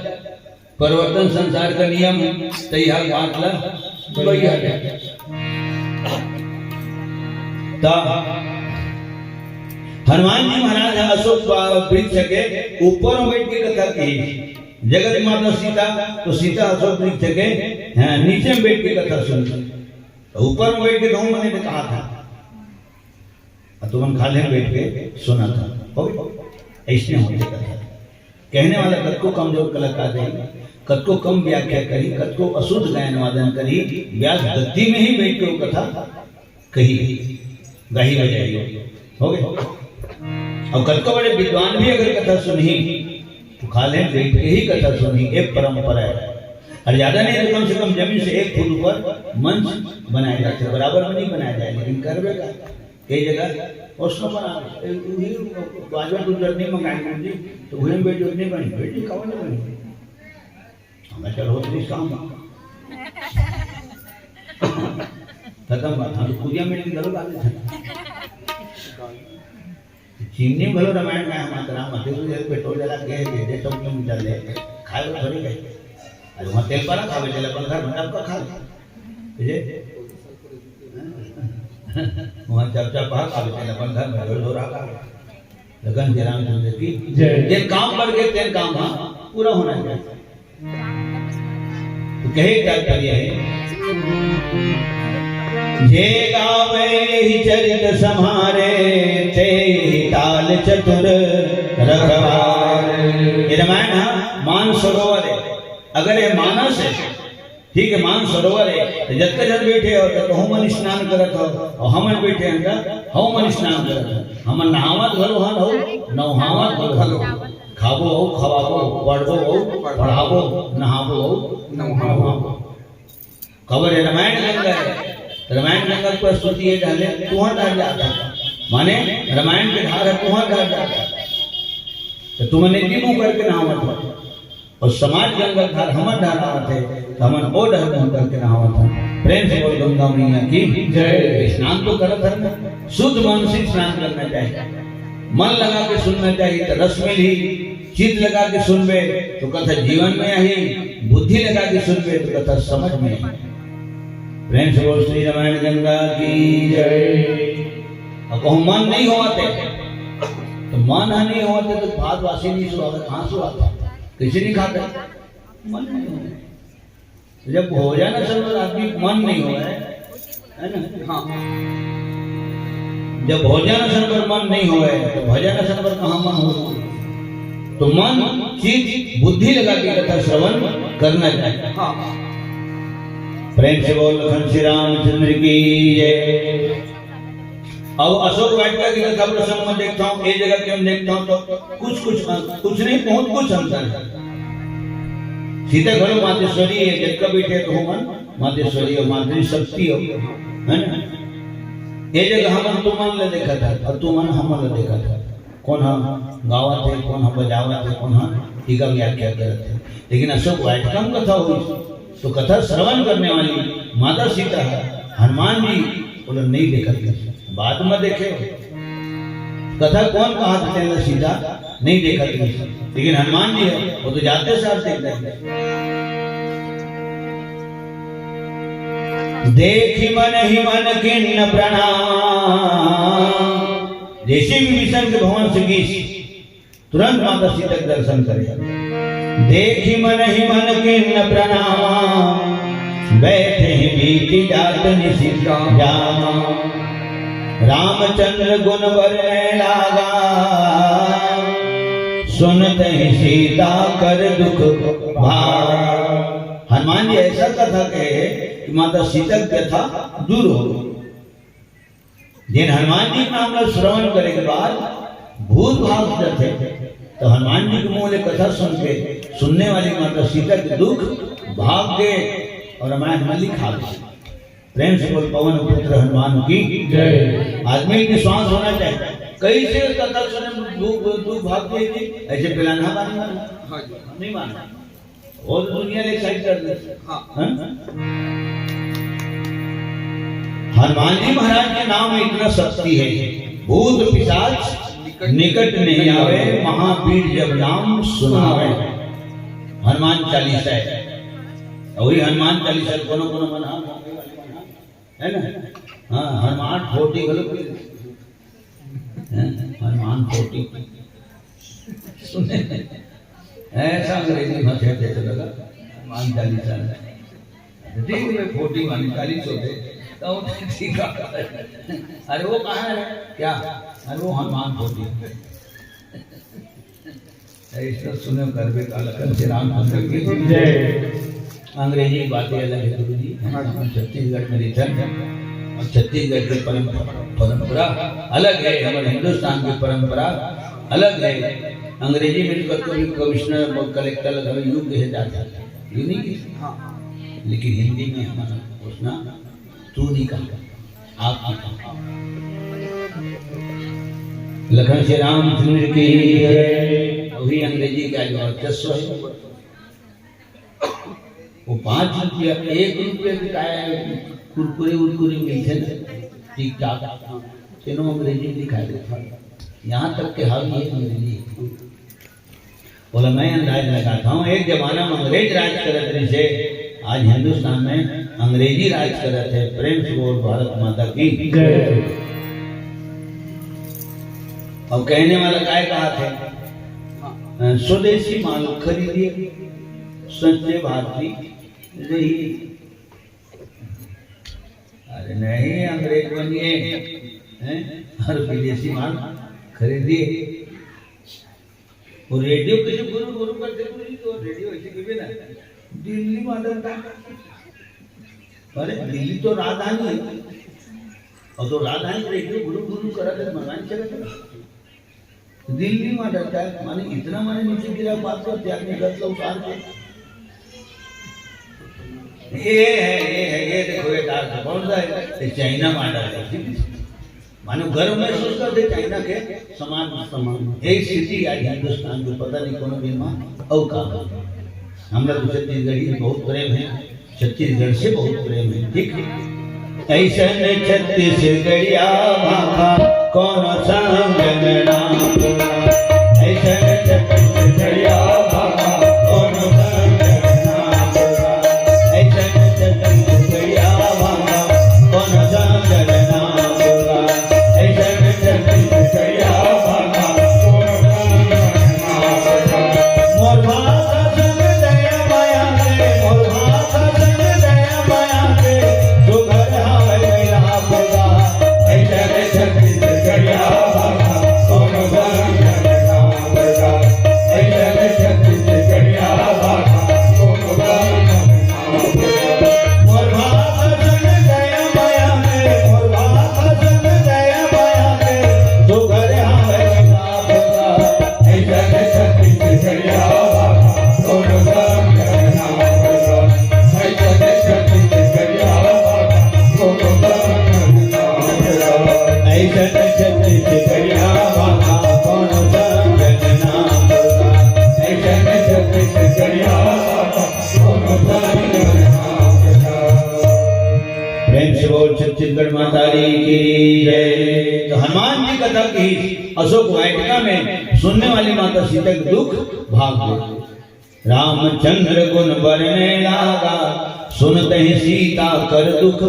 [SPEAKER 1] परिवर्तन संसार का नियम, तैयार बात ला बढ़िया है। हनुमान जी महाराज अशोक वृक्ष के ऊपर बैठ के कथा की। जगत माता सीता तो सीता अशोक वृक्ष के नीचे में बैठ के कथा सुनती, तो ऊपर में बैठ के तो मैंने ने कहा था, तुम खाले में बैठ के सुना था। ऐसे होते कथा कहने वाला कद को कमजोर कलाकार रही, कद को कम व्याख्या करी, कद को अशुद्ध गायन वादन करी, व्यास गद्दी में ही बैठ के कथा कही गाही बजाई हो गए। और कद को बड़े विद्वान भी अगर कथा सुनी तो खाले बैठ के ही कथा सुनी, एक परंपरा है। और ज्यादा नहीं तो कम से कम जमीन से 1 फुट ऊपर मंच बनाया जाता है, बराबर में नहीं बनाया जाए लेकिन करवेगा कई जगह उसको बना बाजवा तो जर्नी मंगाएंगे जी, तो हुए बेटी उतनी बनी, बेटी कौन नहीं बनी, हमें चलो तो काम खत्म बात। हम पूजा में गलो बात चीनी भलो रामायण में हमारा राम हते तो पेट्रोल जला के दे सब क्यों चल ले खाए तो थोड़ी गए, अरे वहां तेल पड़ा खावे चले अपन घर बना का खा ले वहां चर्चा पास आवे चले अपन घर में रोज हो रहा का लगन के रामचंद्र की ये काम कर के तेल काम पूरा होना चाहिए। तो कहे क्या करिए जे गावे ही चरित समारे ते ताल चतुर रखवारे। ये रामायण मान सरोवर है, अगर ये मानस है ठीक है, मान सरोवर है तो जब जब बैठे हो तो हम स्नान करत हो और हम बैठे हैं हम स्नान करत हो, हम नहावत घलो हन हो नहावत घलो, खाबो हो खवाबो, पढ़बो हो पढ़ाबो, नहाबो हो नहाबो। खबर है रामायण गंगा है, रामायण गंगा पर स्तुति है डाले तुहां डाल जाता, माने रामायण के धार है तुहां डाल जाता, तो तुमने तीनों करके नहावत हो और समाज गंगा धार हमर डालावत है, तो हमन ओ डर करके नहावत हो। प्रेम से बोल गंगा मैया की जय। स्नान तो करत है, शुद्ध मानसिक स्नान करना चाहिए, मन लगा के सुनना चाहिए तो रस में ही, चित्त लगा के सुनबे तो कथा जीवन में आई, बुद्धि लगा के सुनबे तो कथा समझ में आई। प्रेम से बोल श्री रामायण गंगा की जय। और कहूँ मन नहीं होते तो मन नहीं होते तो भात वासी नहीं सुहाते, कहाँ सुहाते, किसी नहीं खाते, मन नहीं होते। जब भोजन असल आदमी मन नहीं हो है ना, हाँ जब भोजन असल पर मन नहीं हो तो भजन असल पर कहाँ मन हो, तो मन चित्त बुद्धि लगा के कथा श्रवण करना चाहिए। हाँ प्रेम से बोल लखन श्री रामचंद्र की जय। अब अशोक वाटिका की कथा प्रसंग में देखता हूँ, एक जगह क्यों देखता हूँ तो कुछ नहीं बहुत कुछ अंतर है। सीता घरो मातेश्वरी है, जग का बैठे तो मन मातेश्वरी और मातृ शक्ति हो, है ना। ये जगह हम तो मन ले देखा था और तू मन हम ले देखा था, कौन हम गावा थे, कौन हम बजावा थे, कौन हम टीका व्याख्या करते थे। लेकिन अशोक वाटिका में कथा हुई तो कथा श्रवण करने वाली माता सीता है, हनुमान जी बोले नहीं देखा था, बाद में देखे कथा कौन कहा था सीता नहीं देखा था, लेकिन हनुमान जी है वो तो जाते साथ देखते हैं। देखी मन ही मन किन्न प्रणाम, जैसे विभीषण के भवन से तुरंत माता सीता के दर्शन करे। देखी मन ही मन के न प्रणामा, बैठे ही बीती जात निशिता जामा। रामचंद्र गुण बरने लागा, सुनते ही सीता कर दुख भाग। हनुमान जी ऐसा कथा कहे कि माता सीता की कथा दूर हो गई। जिन हनुमान जी नाम का श्रवण करे के बाद भूत भाग थे, तो हनुमान जी के मुंह कथा सुन के सुनने वाली माता सीता के दुख भाग गए और रामायण में लिखा गया। प्रेम से बोल पवन पुत्र हनुमान की जय। आदमी की श्वास होना चाहिए। कैसे कथा सुने दुख भाग गए थी, ऐसे पिलाना नहीं माना और दुनिया ने साइड कर दी। हनुमान जी महाराज के नाम में इतना शक्ति है, भूत पिशाच निकट नहीं आवे, महावीर जब नाम सुनावे। हनुमान चालीसा है, वही हनुमान चालीसा कोनो कोनो बना है ना। हाँ, हनुमान 40 हनुमान 40 सुने ऐसा अंग्रेजी में कहते थे लगा हनुमान चालीसा ठीक है 40 वाली 40 होते तो ठीक है। अरे वो कहाँ है क्या? अरे वो हनुमान 40 ऐसा सुने कर बे काला श्री रामचंद्र की जय। अंग्रेजी बातें अलग है गुरु जी, छत्तीसगढ़ में रिथन और छत्तीसगढ़ की परंपरा अलग है, हमारे हिंदुस्तान की परंपरा अलग है। अंग्रेजी में कभी कमिश्नर कलेक्टर योग्य है जाता यूनिक, लेकिन हिंदी में हमारा घोषणा तू नहीं कहा आप लखन श्री रामचंद्र की वही अंग्रेजी का जो वर्चस्व है। वो 5 रुपया 1 रुपये का कुरकुरे उरकुरे मिलते ना ठीक ठाक, तीनों अंग्रेजी में दिखाई देता। यहाँ तक के हाल ये अंग्रेजी बोला मैं अंदाज लगाता हूँ। एक जमाना में अंग्रेज राज करत रहे से, आज हिंदुस्तान में अंग्रेजी राज करत है। प्रेम से बोल भारत माता की जय। अब कहने वाला काय कहा थे, स्वदेशी माल खरीदिए सच्चे भारतीय रही। अरे नहीं, अंग्रेज बनिए और विदेशी माल खरीदिए। वो रेडियो किसी गुरु गुरु करते तो रेडियो ऐसे कभी ना दिल्ली में आता। अरे दिल्ली तो राजधानी है और तो राजधानी रेडियो गुरु गुरु करा कर मनाने चला दिल्ली में डरता है। माने इतना माने नीचे गिरा बात को त्याग नहीं करता उतार के ये देखो ये डाल कौन सा है चाइना में डालता है। मानो गर्व महसूस करते चाइना के समान एक स्थिति आज हिंदुस्तान को पता नहीं कौन दिन में अवकाश। हमरा तो छत्तीसगढ़ी बहुत प्रेम है, छत्तीसगढ़ से बहुत प्रेम है। ठीक ऐसा छत्तीसगढ़िया भाखा कौन संग नाम, ऐसा छत्तीसगढ़िया भाखा कौन संग नाम, ऐसा छत्तीसगढ़िया भाखा कौन संग नाम, ऐसा छत्तीसगढ़िया भाखा कौन संग नाम। मोर भाषा संग दया माया के, मोर भाषा संग दया माया के, जो घर हावे मेरा होगा। ऐसा छत्तीसगढ़िया भाखा कौन संग नाम, ऐसा छत्तीसगढ़िया भाखा कौन संग नाम। मोर भाषा संग दया माया के, मोर भाषा संग दया माया के, जो घर हावे मेरा होगा। ऐसा छत्तीसगढ़िया भाखा कौन संग नाम, ऐसा छत्तीसगढ़िया भाखा कौन संग नाम, ऐसा छत्तीसगढ़िया भाखा कौन संग नाम, ऐसा छत्तीसगढ़िया भाखा कौन संग नाम। प्रेम से बोल छत्तीसगढ़ माता की जय। तो हनुमान जी कथा की अशोक वाटिका में सुनने वाली माता सीता के दुख भाग गए। रामचंद्र गुण बरने लागा, सुनते ही सीता कर दुख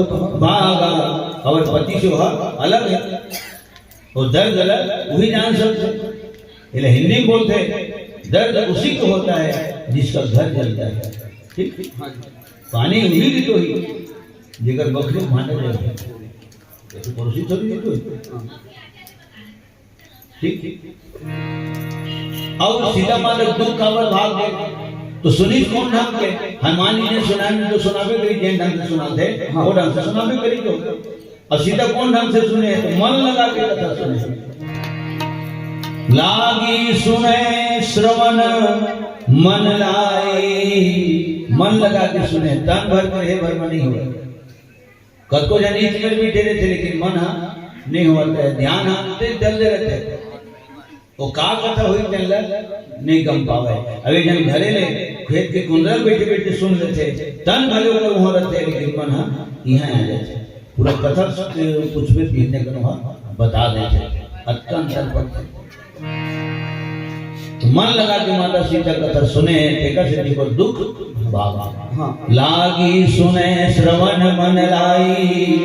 [SPEAKER 1] भागा। और पति से वह अलग है, वो दर्द अलग वही जान सकते। इसलिए हिंदी में बोलते दर्द उसी को होता है जिसका घर जलता है। ठीक, पानी उन्हीं की तो ही जेकर बकरी भांडे जाते तो पड़ोसी थोड़ी नहीं तो। ठीक, और सीता माता दुख कावर भाग गए तो सुनी कौन ढंग के? हनुमान जी ने सुनाने तो सुनावे करी, जैन ढंग से सुनाते वो ढंग से सुनावे करी तो। और सीता कौन ढंग से सुने? तो मन लगा के कथा सुने। लागी सुने श्रवण मन लाई, मन लगा के सुने, तन भर कर हे भर नहीं हुआ। कद को जानी कर भी ठहरे थे लेकिन मन हाँ नहीं हुआ है, ध्यान हाँ चलते रहते वो का कथा हुई चल नहीं गम पावे। अभी जन घरे ले खेत के कुंदर बैठे बैठे सुन लेते, तन भले ऊपर वहां रहते लेकिन मन हाँ यहाँ आ जाते। पूरा कथा कुछ भी पीने का बता देते, अत्यंत पड़ते। तो मन लगा के माता सीता कथा सुने, टेका से को दुख भागा। लागी सुने श्रवण मन लाई,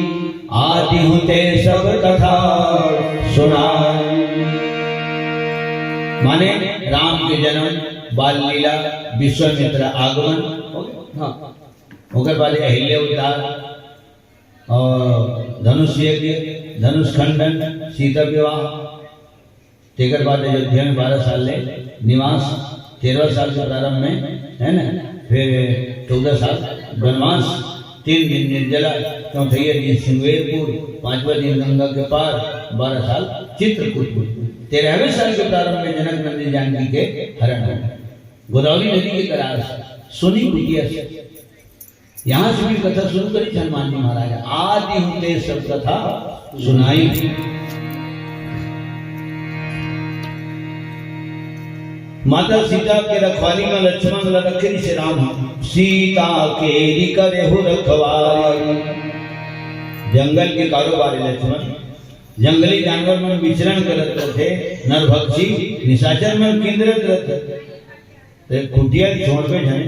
[SPEAKER 1] आदि होते सब कथा सुनाई। माने राम के जन्म, बाल लीला, विश्वामित्र आगमन, होकर बाद अहिल्या उतार और धनुष यज्ञ, धनुष खंडन, सीता विवाह, तेकर बाद अयोध्या में 12 साल ले निवास, 13 साल के प्रारंभ में है ना, फिर 14 साल वनवास, 3 दिन निर्जला, चौथे दिन सिंगवेरपुर, 5वां दिन गंगा के पार, 12 साल चित्रकूट, 13वें साल के प्रारंभ में जनक नंदी जानकी के हरण हो गोदावरी नदी के करार से सुनी कुटिया से। यहाँ से भी कथा शुरू करी हनुमान जी महाराज, आदि होते सब कथा सुनाई। माता सीता के रखवाली में लक्ष्मण रखे से राम, सीता के करे हो रखवाली। जंगल के कारोबारी लक्ष्मण जंगली जानवर में विचरण करते थे, नरभक्षी निशाचर में केंद्रित रहते थे। कुटिया छोड़ पे जाए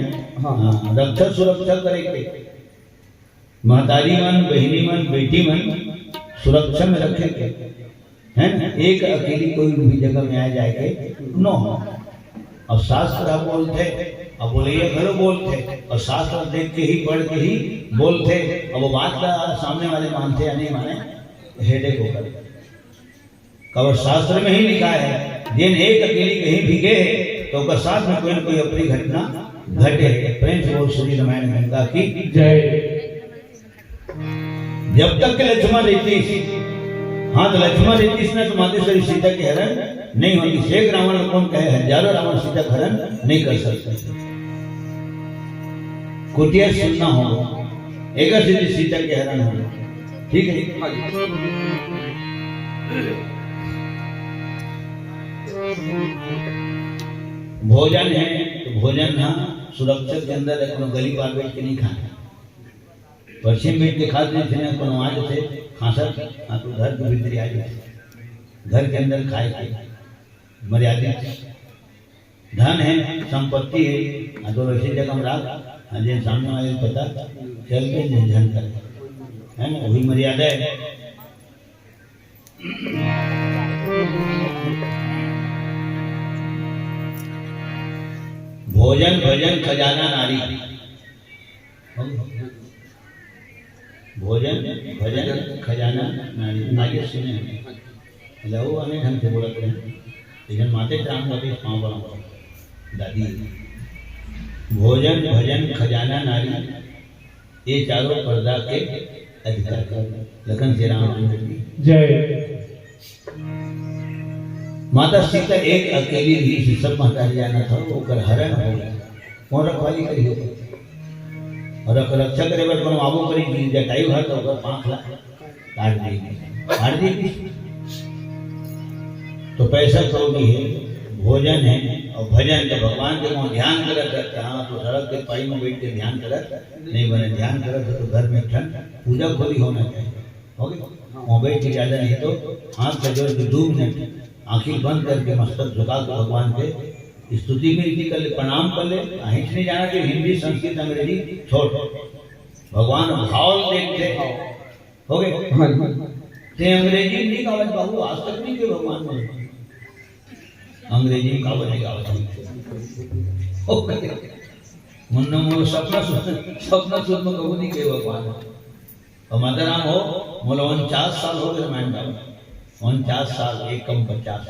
[SPEAKER 1] रक्षा सुरक्षा करेंगे, महतारी मन, बहनी मन, बेटी मन सुरक्षा में रखेंगे, है ना। एक अकेली कोई भी जगह में आ जाएगा नो। अब शास्त्र आप बोलते, अब बोले घरों बोलते, और शास्त्र देख के ही पढ़ के ही बोलते। अब वो बात का सामने वाले मानते या नहीं माने, हेडेक होकर। कब शास्त्र में ही लिखा है जिन एक अकेली कहीं भी गए तो उसका साथ में कोई न कोई अपनी घटना घटे। प्रेम से बोल श्री रामायण गंगा की जय। जब तक के लक्ष्मण रहती, हाँ तो लक्ष्मण रहती ना तो मातेश्वरी सीता के हरण नहीं होगी। 1 रावण कौन कहे, हजारों रावण सीता का हरण नहीं कर सकते। कुटिया सुनना होगा, एक सीधी सीता के हरण होगा। ठीक है, भोजन है तो भोजन हाँ सुरक्षा के अंदर है, गली पार बैठ के नहीं खाना। पश्चिम बैठ के खाते थे ना कोनो आज थे खांसा, हाँ तो घर के भीतर आ जाते, घर के अंदर खाए थे मर्यादित। धन है, संपत्ति है, तो वैसी जगह में राख, जिन सामने वाले पता चल के झन कर, है ना, वही मर्यादा है। भोजन भजन खजाना नारी, भोजन भजन खजाना नारी। आगे सुने लहू अनेक ढंग से बोलते हैं, लेकिन माते राम का भी पाँव बना दादी। भोजन भजन खजाना नारी, ये चारों पर्दा के अधिकार। लखन श्री राम जय। माता सीता एक अकेली भी सब महतारी जाना था, वो कर हरण हो गया। कौन रखवाली करी हो और रक्षा करे बार कोनो आबो करी जटायु हाथ तो पांख ला काट देगी। तो पैसा करोगी है, भोजन है और भजन तो भगवान के वहाँ ध्यान करत रहता। हाँ तो सड़क के पाई में बैठ के ध्यान करत नहीं बने, ध्यान करत तो घर में ठंड पूजा खोली होना चाहिए। हो गई वहाँ बैठ के ज्यादा नहीं तो हाथ से जोड़ के 2 मिनट आंखें बंद करके मस्तक झुका के भगवान के स्तुति भी कर ले, प्रणाम कर ले। हिंच नहीं जाना कि हिंदी संस्कृत अंग्रेजी छोड़, भगवान भाव देखते हो गए। ते अंग्रेजी नहीं कहा बाबू, आज तक नहीं के भगवान ने अंग्रेजी में गावत है मुन्नो मोलो सपना सुन में कबू नहीं कहे भगवान और माताराम हो मोलो 49 साल हो गए रामायण गाँव 49 साल 1 कम 50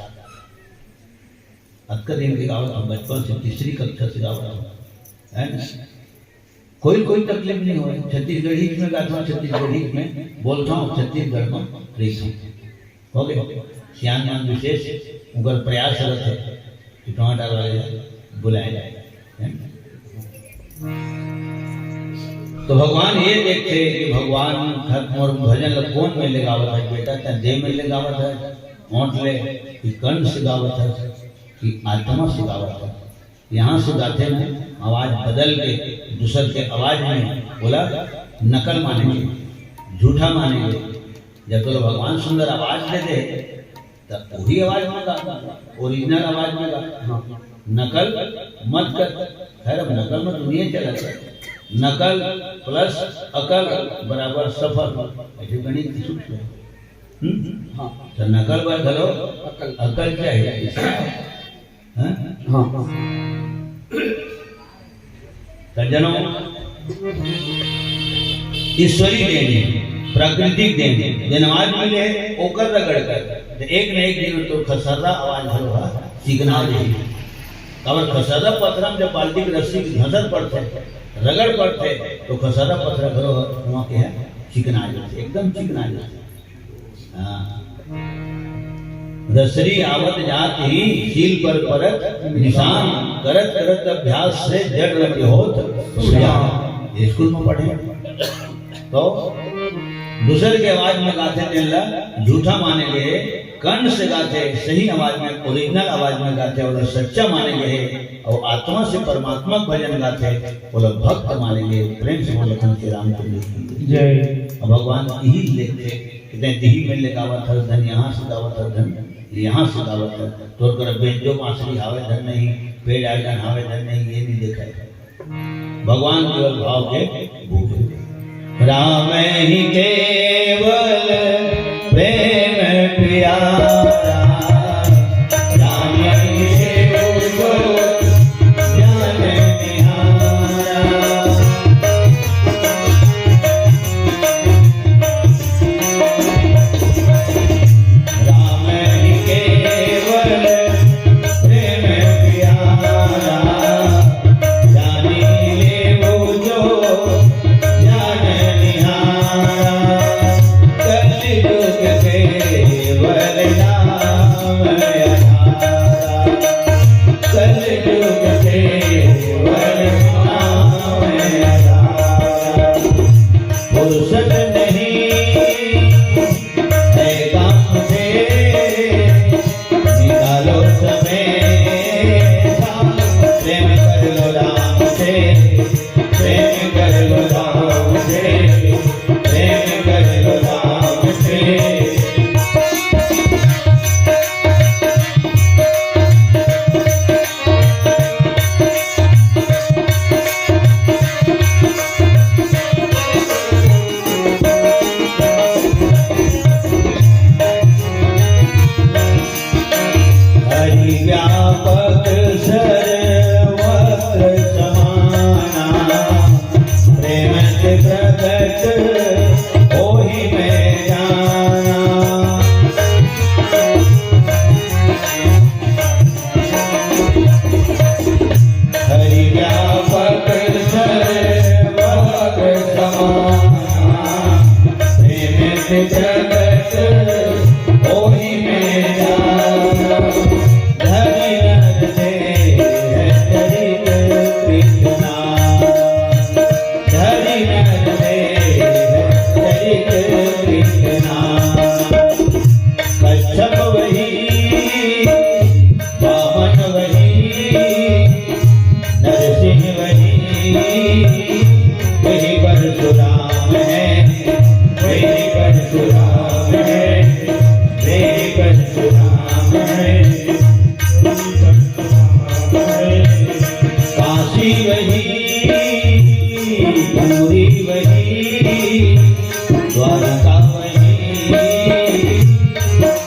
[SPEAKER 1] अक्कर दिन के गाँव हम बचपन से तीसरी कक्षा से गाँव है ना कोई तकलीफ नहीं हो छत्तीसगढ़ी में गाता हूँ छत्तीसगढ़ी में बोलता हूँ छत्तीसगढ़ में रही हो गए सियान मान विशेष उनका प्रयास रहते कि टमाटर वाले बुलाए जाए तो भगवान ये देखते कि भगवान खत्म और भजन कौन में लगावत है बेटा क्या देह में लगावत है ओंठ ले कि कर्ण से गावत है कि आत्मा से गावत है यहाँ से गाते में आवाज बदल के दूसर के आवाज में बोला नकल मानेंगे झूठा मानेंगे जब तो भगवान सुंदर आवाज दे दे तब वही आवाज में गा ओरिजिनल आवाज में गा नकल मत कर खैर अब नकल में दुनिया चला नकल प्लस अकल बराबर सफल ऐसे गणित की सूत्र हाँ तो नकल बार करो अकल चाहिए हाँ सज्जनों ईश्वरी देने प्राकृतिक देने जन आवाज मिले ओकर रगड़ कर तो एक न एक दिन तो खसर्रा आवाज हलो चिकना जाए और खसर्रा पत्थरम जब बाल्टी की रस्सी की घसर पड़ते रगड़ पड़ते तो खसर्रा पत्थर करो वहाँ के है चिकना जाते एकदम चिकना जाते हाँ रसरी आवत जात ही सील पर परत निशान करत करत अभ्यास से जड़ लगे होत स्कूल में पढ़े तो दूसरे के आवाज में गाते तेला झूठा माने गए कर्ण से गाते सही आवाज में ओरिजिनल आवाज में गाते और सच्चा माने गए और आत्मा से परमात्मा भजन गाते बोलो भक्त माने गए प्रेम से बोलो श्री रामचंद्र जय भगवान यही देखते कितने दिही में लगावत हर धन यहाँ से गावत हर धन यहाँ से गावत है तो कर बेंजो मासरी हावे धन नहीं पेड़ आयन हावे धन नहीं ये नहीं देखा है भगवान केवल भाव के भूखे राम ही केवल प्रेम प्यारा राम ही ज्ञान निहारा राम ही केवल प्रेम प्यारा जानी ले वो जो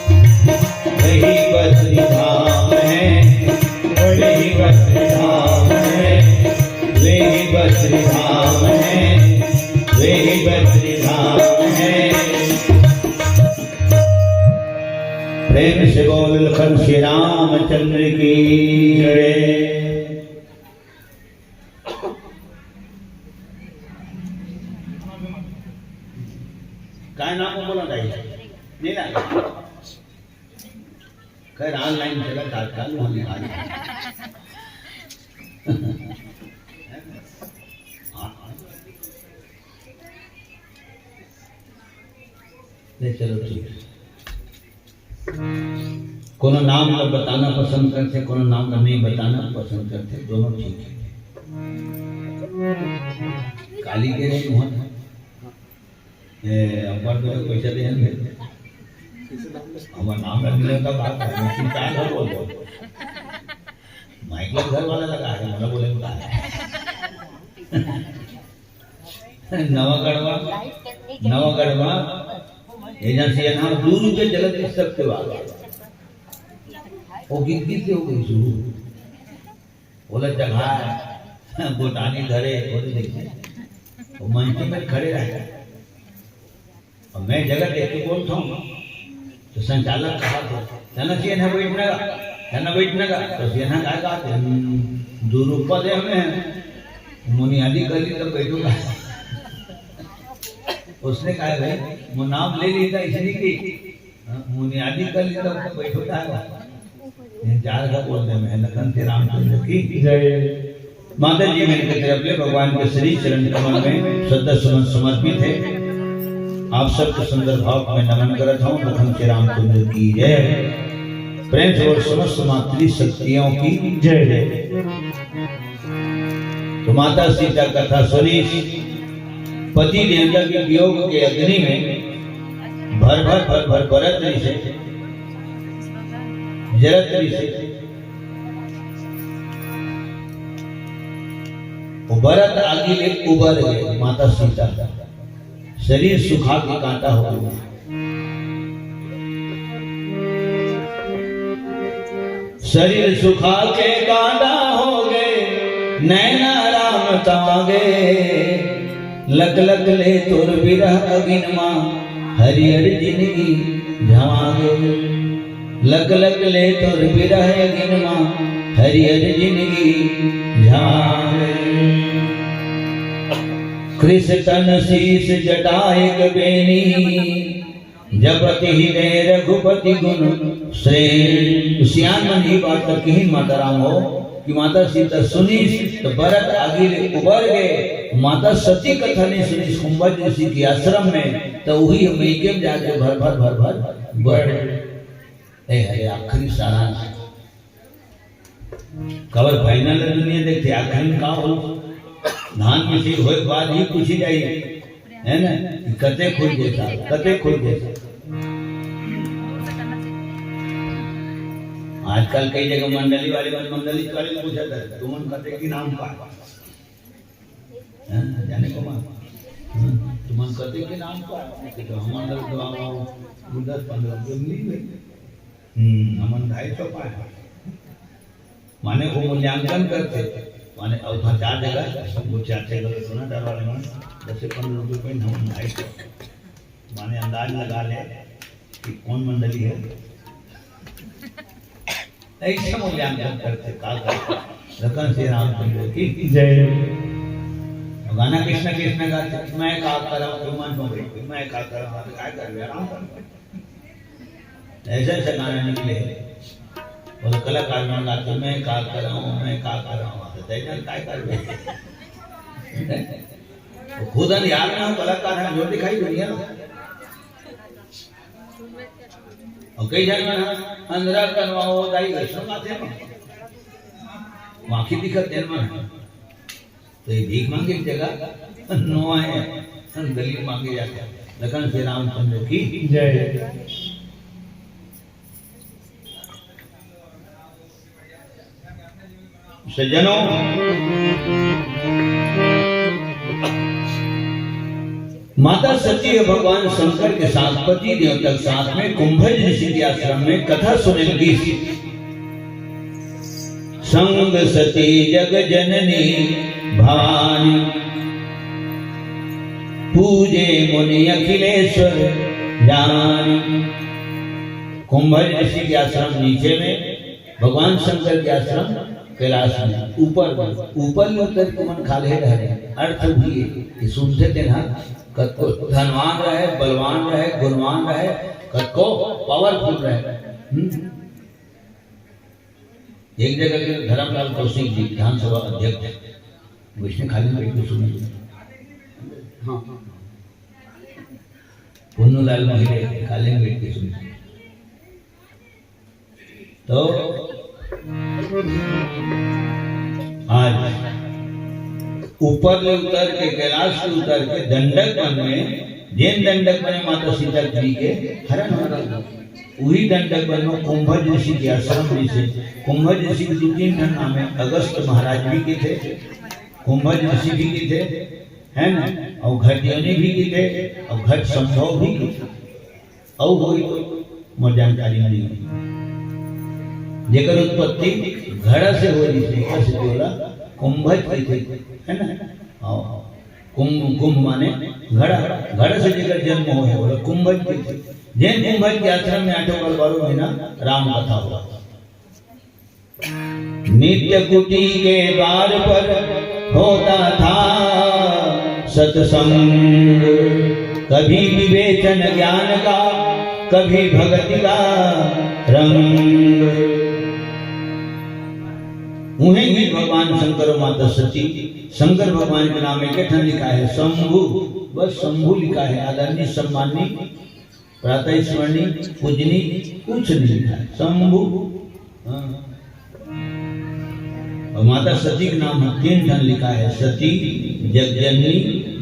[SPEAKER 1] वही बद्री धाम है। बद्री धाम है, वे ही बद्री धाम है। प्रेम से बोल लखन श्री रामचंद्र की जय। काय नाम को बोला नहीं ना, खैर ऑनलाइन चला तात्काल वहां निकाल ले चलो ठीक। कोनो नाम का बताना पसंद करते, कोनो नाम का नहीं बताना पसंद करते, दोनों ठीक है। काली के नहीं हुआ अपर तो पैसा दे हमारा नाम रखने का बात है, क्या घर बोल दो माइक घर वाला लगा है, मतलब बोले क्या है नवागढ़वा एजेंसी है नाम दूर के जगत इस सब के बाद वो गीत गीत हो गई शुरू बोला जगह बोटानी घरे थोड़ी देखिए वो मंच में खड़े रहे और मैं जगह देख के बोलता हूँ तो संचालक कहा जना सीएन है बैठने का तो सीएन का दुरुपद है हमें मुनियादी कर ली तब बैठूंगा। उसने कहा भाई वो नाम ले लीता इसलिए कि मुनियादी कर ली तब बैठूंगा। चार का बोलते मैं लखन श्री रामचंद्र की जय। माता जी मेरे तरफ ले भगवान के श्री चरण कमल में श्रद्धा सुमन समर्पित है। आप सबके सुंदर भाव में नमन करता हूँ। लखन श्री रामचंद्र की जय। प्रेम से और समस्त मातृ शक्तियों की जय। तो माता सीता कथा सुनी, पति देवता के वियोग के अग्नि में भर भर भरत से जरत से भरत आगे ले उबर गए। माता सीता शरीर सुखा के कांटा हो गया। शरीर सुखा के कांटा हो गए, नैना राम तागे लग लग ले तुर बिरह अगिनमा हरिहर जिंदगी झागे। लग लग ले तुर बिरह अगिनमा हरिहर जिंदगी झागे। कृष्ण शीस जटायक बेनी जपति हृदय रघुपति गुण श्रेय। सियान मन ही बात तक ही माता राम हो कि माता सीता सुनी तो भरत आगे उबर गए। माता सती कथा नहीं सुनी कुंभज ऋषि के आश्रम में तो वही मेके जाके भर बढ़ आखिरी सारांश कवर फाइनल दुनिया देखते आखिरी का हो धान की हो बाद ही पूछी जाएगी है ना कते खुल जैसा आजकल कई जगह मंडली वाले पूछा था तुम कते की नाम पा जाने को तुम कते के नाम पा तो हम 10-15 तो मिली गई हमन 250 पाए माने वो मूल्यांकन करते माने और 4 जगह वो 4 जगह सुना डर वाले में 10-15 रुपये हम 250 माने अंदाज लगा ले कि कौन मंडली है ऐसे मूल्यांकन करते का लखन श्री रामचंद्र की जय। गाना कृष्ण कृष्ण गाते मैं का कर रहा हूँ मन में मैं का कर रहा हूँ क्या कर रहा हूँ ऐसे ऐसे गाना निकले और कलाकार में गाते मैं का कर रहा हूँ काय कर खुद यार में हम कलाकार हैं जो दिखाई दुनिया और कई जगह अंदर करवाओ दाई वैष्णव गाते हैं माखी दिखत है मन तो ये भीख मांगे की जगह नो है दलील मांगे जाते हैं। लखन श्री रामचंद्र की जय। सज्जनों माता सती भगवान शंकर के साथ पति देवता के साथ में कुंभज ऋषि के आश्रम में कथा सुने लगी। संग सती जग जननी भवानी पूजे मुनि अखिलेश्वर जानी। कुंभज ऋषि के आश्रम नीचे में, भगवान शंकर के आश्रम कैलाश में ऊपर उतर के मन खाले रहे। अर्थ भी ये सुनते थे ना, कतको धनवान रहे, बलवान रहे, गुणवान रहे, कतको पावरफुल रहे। एक जगह के धर्मलाल कौशिक जी विधानसभा अध्यक्ष विष्णु खाली बैठ के सुने। हाँ, पुन्नूलाल मोहिते खाली बैठ के सुने। तो आज ऊपर उतर के कैलाश से उतर के दंडक वन में, जैन दंडक वन माता सीता जी के हरण हो रहा। वही दंडक वन में कुंभज ऋषि के आश्रम में से, कुंभज ऋषि के 2-3 ठन नाम है। अगस्त महाराज भी के थे, कुंभज ऋषि भी के थे, है ना, और घटियोनी भी के थे, और घट संभव भी के थे। और वही मोर जानकारी नहीं है। जेकर उत्पत्ति घड़ा से हो रही थी, कैसे बोला कुंभज की थी, है ना। और कुंभ माने घड़ा से जेकर जन्म हो है, बोला कुंभज की थी। जैन कुंभज के आश्रम में 8 और 12 महीना राम कथा हुआ। नित्य कुटी के द्वार पर होता था सत्संग, कभी विवेचन ज्ञान का, कभी भक्ति का रंग। उन्हें ही भगवान शंकर और माता सती, शंकर भगवान के नाम में कितना लिखा है? शंभु, बस शंभु लिखा है। आदरणीय, सम्मानी, प्रातः स्मरणी, पूजनी कुछ नहीं लिखा है, शंभु। और माता सती के नाम 3 ठन लिखा है, सती, जगजननी,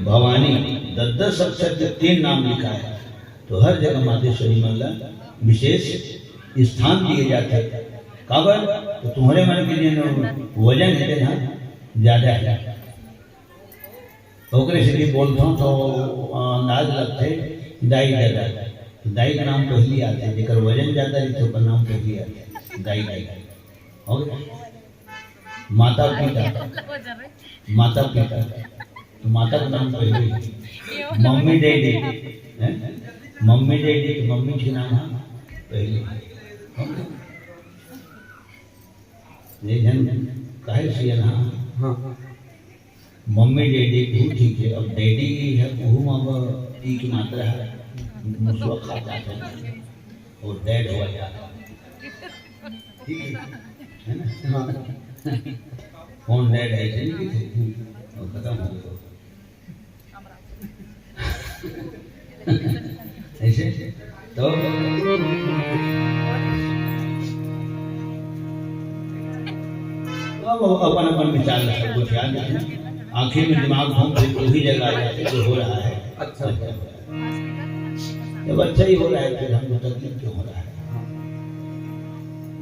[SPEAKER 1] भवानी। 10 अक्षर के 3 नाम लिखा है। तो हर जगह मातेश्वरी मंगला विशेष स्थान दिए जाते हैं। काबर तो तुम्हारे मन के लिए वजन है ना ज्यादा है, ओकरे से बोलता हूँ तो अंदाज लगते दाई दादा। दाई का नाम पहली आते हैं, जेकर वजन ज्यादा है तो नाम पहली आते हैं, दाई दाई। माता पिता, माता पिता, तो माता का नाम पहले। Mummy daddy, mummy daddy, mummy के नाम पहले। ये जन कहे से ना, हाँ, मम्मी डैडी वो ठीक है। अब डैडी है वो अब टी की मात्रा है, मुसवा खा जाता है और डैड हो जाता है, ठीक है ना। हाँ, कौन डैड है और खत्म हो गया ऐसे। तो अपन अपन विचार सबको ध्यान रखना। आखिर में दिमाग घूम फिर वही जगह आ जाते जो हो रहा है। अच्छा, जब अच्छा ही हो रहा है फिर हमको तकलीफ क्यों हो रहा है?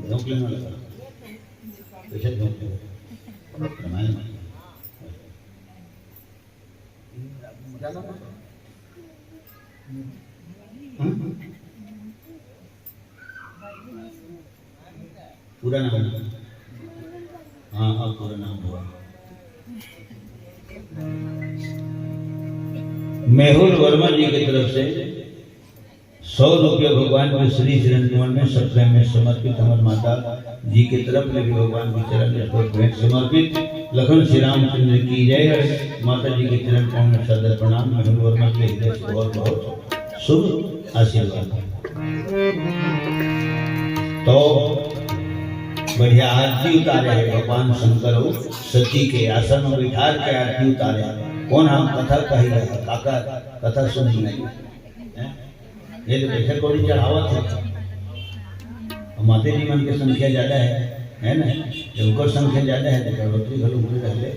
[SPEAKER 1] धोख लेना लगा, कैसे धोख लेना रामायण पूरा नाम। हाँ, अब पूरा नाम हुआ। मेहुल वर्मा जी की तरफ से 100 रुपये भगवान के श्री चिरंजीवन में सप्रेम में समर्पित। हमारे माता जी की तरफ में भी भगवान के चरण में भेंट समर्पित। लखन श्री रामचंद्र की जय। माता जी के चरण कमल में सदर प्रणाम। मेहुल वर्मा के हृदय से बहुत बहुत शुभ आशीर्वाद। तो बढ़िया आरती उतारे है भगवान शंकर सती के आसन में बिठा के आरती उतारे। कौन हम कथा कही रहे काका, कथा सुनी नहीं ये तो कैसे कोई चढ़ावत है। माता जी मन की संख्या ज्यादा है ना, जब संख्या ज्यादा है तो गर्भवती घर उभरे रहते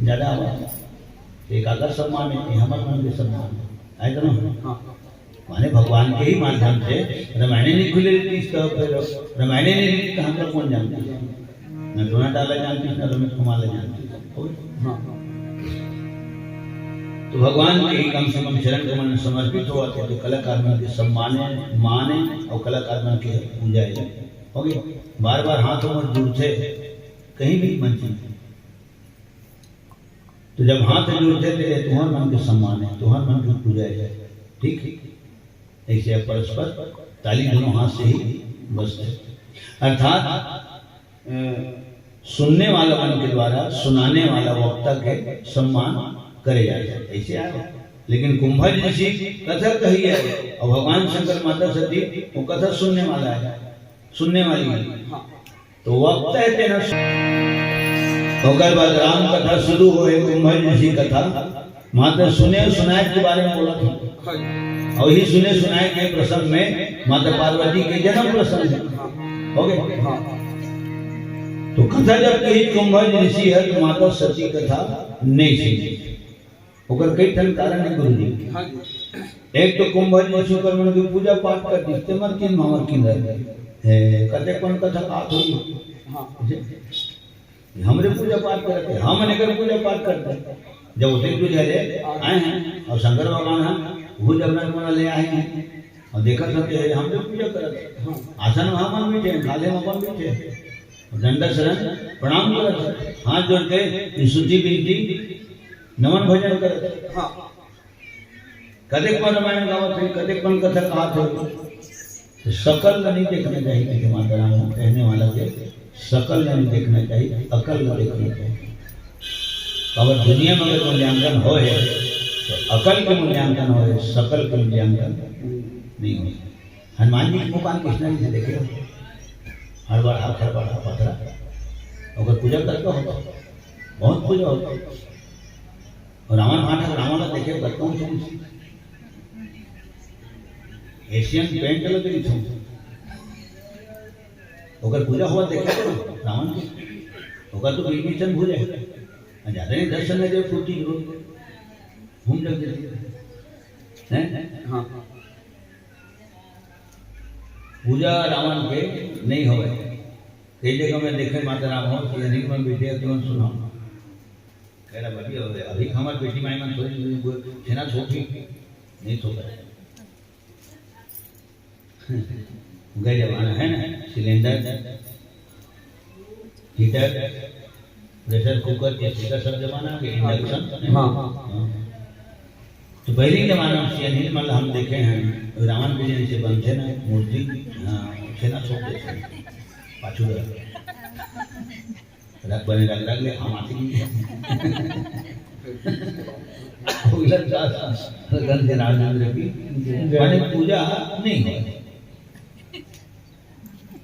[SPEAKER 1] ज्यादा आवाज एक आकर सम्मान है, हमारे मन के सम्मान है तो ना। माने भगवान के ही माध्यम से रामायण नहीं खुले रामायण नहीं लिखी कहाँ तक कौन जानती है? न डोना डाला जानती है, न रमेश कुमार जानती है। तो भगवान के ही कम से कम चरण कमल में समर्पित हुआ थे तो कलाकार मन के सम्माने माने और कलाकार मन के पूजा हो गई। बार बार हाथों में दूर थे कहीं भी मंच में तो जब हाथ जोड़ते थे तुम्हार मन के सम्मान है, तुम्हार मन की पूजा है, ठीक ऐसे परस्पर ताली दोनों हाथ से ही बजते, अर्थात सुनने वाला मन के द्वारा सुनाने वाला वक्ता के सम्मान करे जाते हैं, ऐसे आया। लेकिन कुंभज ऋषि कथा कही है और भगवान शंकर माता सती वो कथा सुनने वाला है, सुनने वाली है, तो वक्ता है तेना। बाद राम कथा शुरू हो कुंभज ऋषि कथा माता सुने सुनाए के बारे में बोला था, और ही सुने सुनाए के प्रसंग में माता पार्वती के जन्म प्रसंग हो गए। तो कथा जब कही कुंभज ऋषि है तो माता सती कथा नहीं सुनी, ओकर कई ठन कारण है गुरु जी। एक तो कुंभज ऋषि पर मन की पूजा पाठ कर दी मर किन मामर किन है कते कौन कथा बात होगी, हमरे पूजा पाठ करते, हम अनेकर पूजा पाठ करते। जब उसे जो आए हैं और शंकर भगवान हम वो जब मन ले आए हैं और देखा सकते हैं हमरे पूजा करते, आसन वहां मन बैठे खाले वहां बैठे दंड शरण प्रणाम करते, हाथ जोड़ के स्तुति विनती नमन भजन करते। कदे कौन रामायण गावत है, कदे कौन कथा कहत है, सकल नहीं देखना चाहिए कि माता राम कहने वाला के सकल नहीं देखना चाहिए, अकल न देखना चाहिए। अगर दुनिया में अगर मूल्यांकन हो है तो अकल के मूल्यांकन हो है, सकल के मूल्यांकन नहीं हो। हनुमान जी की मुकान कृष्ण जी से देखे हड़बड़ा पथरा अगर पूजा करते होता, बहुत पूजा होता। और रावण माता रावण देखे करता हूँ एशियन पेंट लगे अगर पूजा हुआ देखे तो रावण की होगा तो विभीषण भूले ज्यादा नहीं दर्शन में जब फूटी घूम लग हाँ पूजा रावण के नहीं हो कई जगह में देखे माता राम हो कि अनिल मन बेटे तुम सुना कह रहा बढ़िया हो गया अभी हमारे बेटी माई मन थोड़ी छेना छोटी नहीं सो कर गए जमाना है ना, सिलेंडर हीटर प्रेशर कुकर जैसे का सब जमाना है इंडक्शन। हाँ तो पहले जमाना में मतलब हम देखे हैं रावण के जैसे बनते ना मूर्ति छेना छोटे पाछू रख बने रख ले हम आते राजेंद्र की पूजा नहीं है।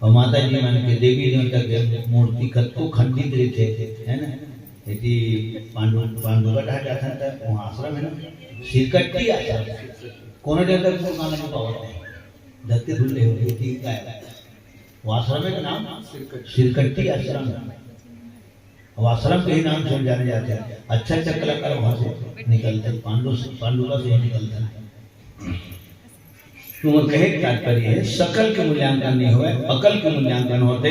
[SPEAKER 1] और माता जी मान के देवी देवता के मूर्ति कत को खंडित रहते है ना, यदि पांडु का ढांचा था वहाँ आश्रम है ना सिरकट्टी आश्रम कौन देवता को गाना नहीं पावत है धरती धुले हो ठीक है वो आश्रम का नाम सिरकट्टी आश्रम है। और आश्रम के ही नाम से जाने जाते हैं। अच्छा अच्छा कलाकार वहाँ से निकलते पांडु का से निकलता है। तो कहे तात्पर्य है सकल के मूल्यांकन नहीं हुए, अकल के मूल्यांकन होते,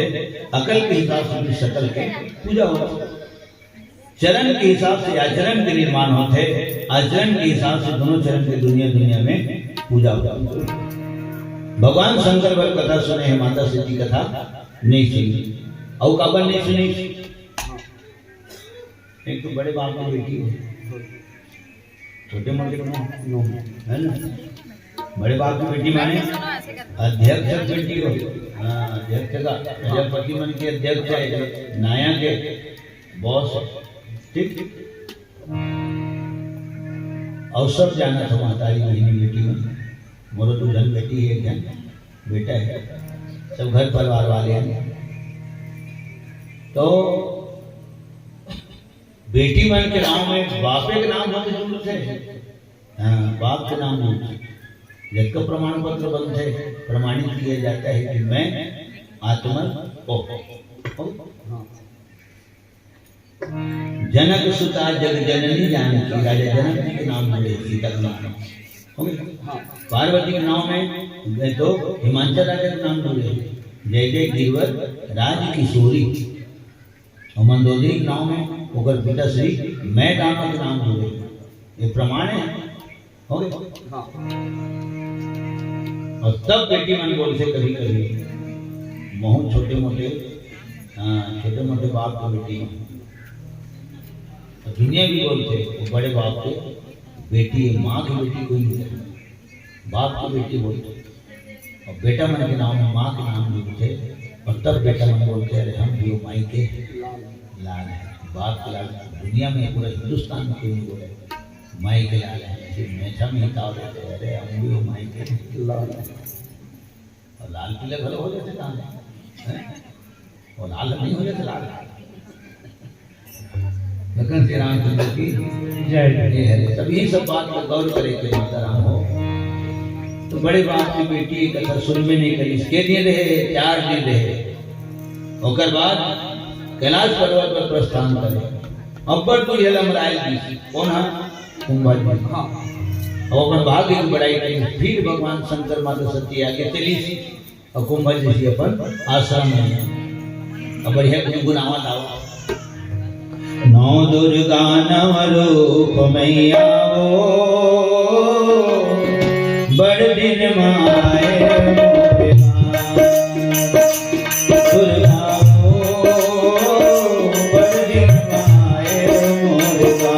[SPEAKER 1] अकल के हिसाब से भी सकल के पूजा होती, चरण के हिसाब से आचरण के निर्माण होते, आचरण के हिसाब से दोनों चरण के दुनिया में पूजा होती। भगवान शंकर पर कथा सुने हैं, माता सती कथा नहीं सुनी और काबर नहीं सुनी। एक तो बड़े बाप की बेटी हो, छोटे मोटे है ना, बड़े बाप की बेटी माने अध्यक्ष बेटी हो, अध्यक्ष का प्रजापति मन के अध्यक्ष है, नाया के बॉस, ठीक। और सब जाना था महतारी बहनी बेटी में, मोरो तो धन बेटी है क्या बेटा है, सब घर परिवार वाले हैं। तो बेटी मन के नाम में बापे के नाम होते जरूर थे, बाप के नाम नहीं, जिसका प्रमाण पत्र बनते प्रमाणित किया जाता है कि मैं आत्मन जनक सुता जग जननी जानकी, राजा जनक जी के नाम जुड़े, सीता का नाम पार्वती के नाम में तो हिमांचल राजा के नाम जुड़े, जय जय गिरवर राज किशोरी, और मंदोदरी के नाम में ओकर पिता श्री मैं राम के नाम जुड़े, ये प्रमाण है हो गए। और तब बेटी मन बोल से कभी कभी बहुत छोटे मोटे बाप की बेटी तो दुनिया भी बोलते वो बड़े बाप के बेटी है, माँ की बेटी कोई नहीं है, बाप की बेटी बोलते, और बेटा मन के नाम में माँ के नाम भी बोलते, और तब बेटा मन बोलते अरे हम भी वो माई के लाल है, बाप के लाल। दुनिया में पूरा हिंदुस्तान में कोई नहीं बोले माई के लाल है, मेछा में ही ताव देते अरे हम भी वो माई के लाल है। और लाल पीले भले हो जाते लाल है, और लाल नहीं हो जाते लाल। भगवान श्री रामचंद्र की जय है। तभी सब बात को गौर करे के माता राम हो। तो बड़े बाप की बेटी कथा सुनबे नहीं करी, इसके दिन रहे 4 दिन रहे, ओकर बाद कैलाश पर्वत पर प्रस्थान करे। अब्बर तो ये लमरायल दी कौन है कुंभज। हाँ, और अपन भाग्य की बड़ाई करी। फिर भगवान शंकर माता सती आगे चली और कुंभज जी अपन आश्रम में। अब बढ़िया गुनगुनावत आओ। नौ दुर्गा नव रूप मैया वो बड़ दिन माए दुर्गा वो बड़ दिन माए मोरगा।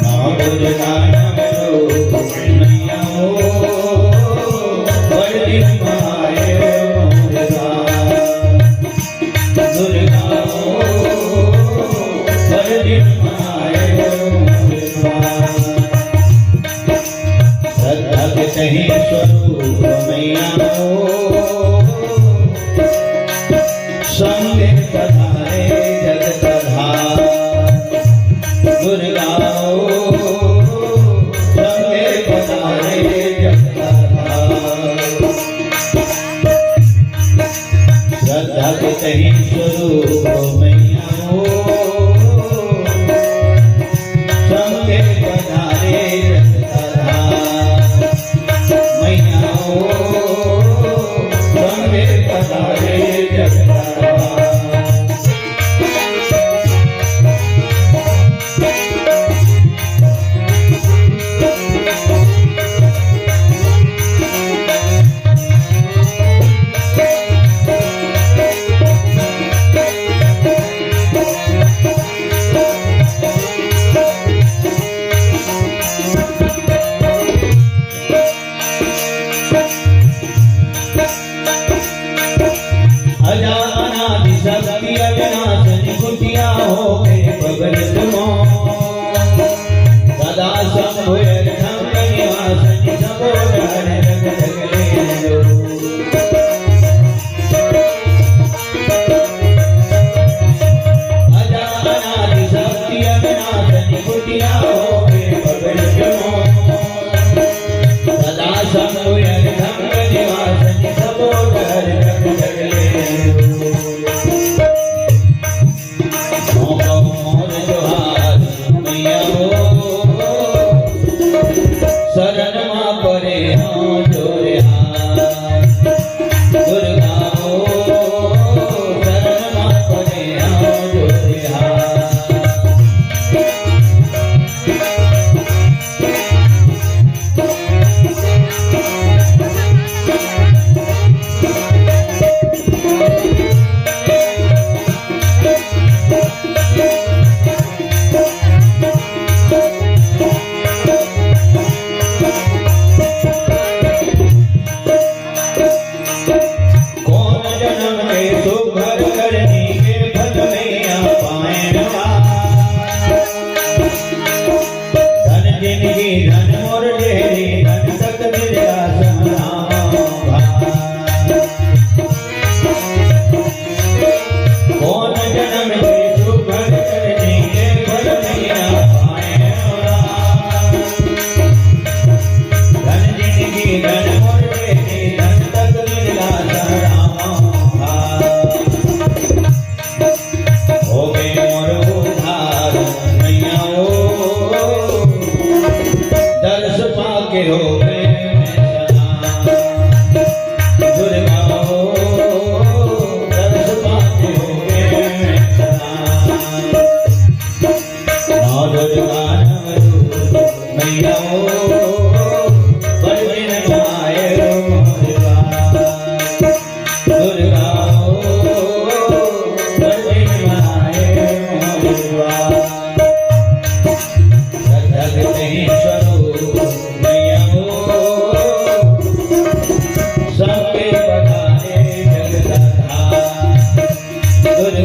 [SPEAKER 1] नौ दुर्गा नव रूप मैया वो बड़ दिन माए मोरगा। दुर्गा कहीं स्वरूप मैया हो संगे पधारे जगतधार। दुर्गा हो संगे पधारे जगतधार। श्रद्धा के कहीं स्वरूप मैया हो संगे पधारे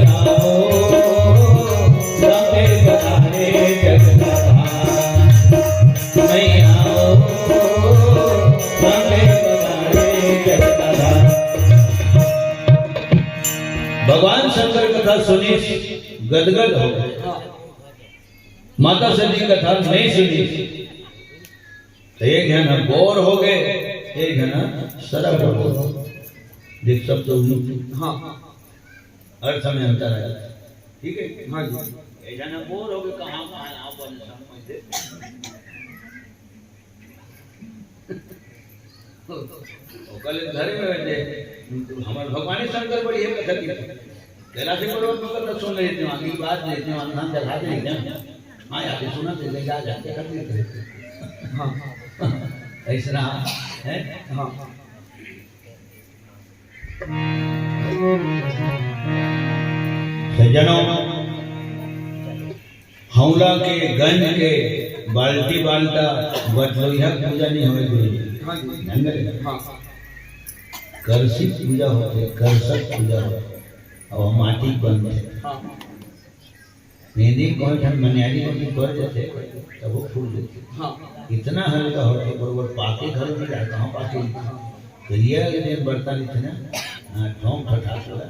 [SPEAKER 1] आओ लंबे पधारे जगन्नाथ, मैया आओ लंबे पधारे जगन्नाथ। भगवान शंकर कथा सुनी गदगद हो गए। माता सती कथा नहीं सुनी तो एक जना बोर हो गए, एक जना सरल हो गए। देख सब तो हाँ अर्थ में अंतर है, ठीक है। हाँ जी, एक जना बोर हो गए, कहाँ आप समझते कल घर में बैठे हमारे भगवान शंकर बड़ी है कथा की कैलाश पर्वत पर कथा सुन रहे थे, वहाँ की बात लेते हैं, अनुमान चढ़ाते हैं। हाँ यार सुना थे ले जा जाते कर लेते। हाँ ऐसा है। हाँ सज्जनों, हौला के गंज के बाल्टी बाल्टा बटलोइया पूजा नहीं होगी। हाँ करसी पूजा होते, करसत पूजा होते और माटी बनते। मेहंदी कौन ठन मनियारी को कर देते तब वो फूल देते। हाँ इतना हल्का होते बरोबर पाके घर में जाए, कहाँ पाके करिया के बर्तन इतना ठोंक फटाक होगा।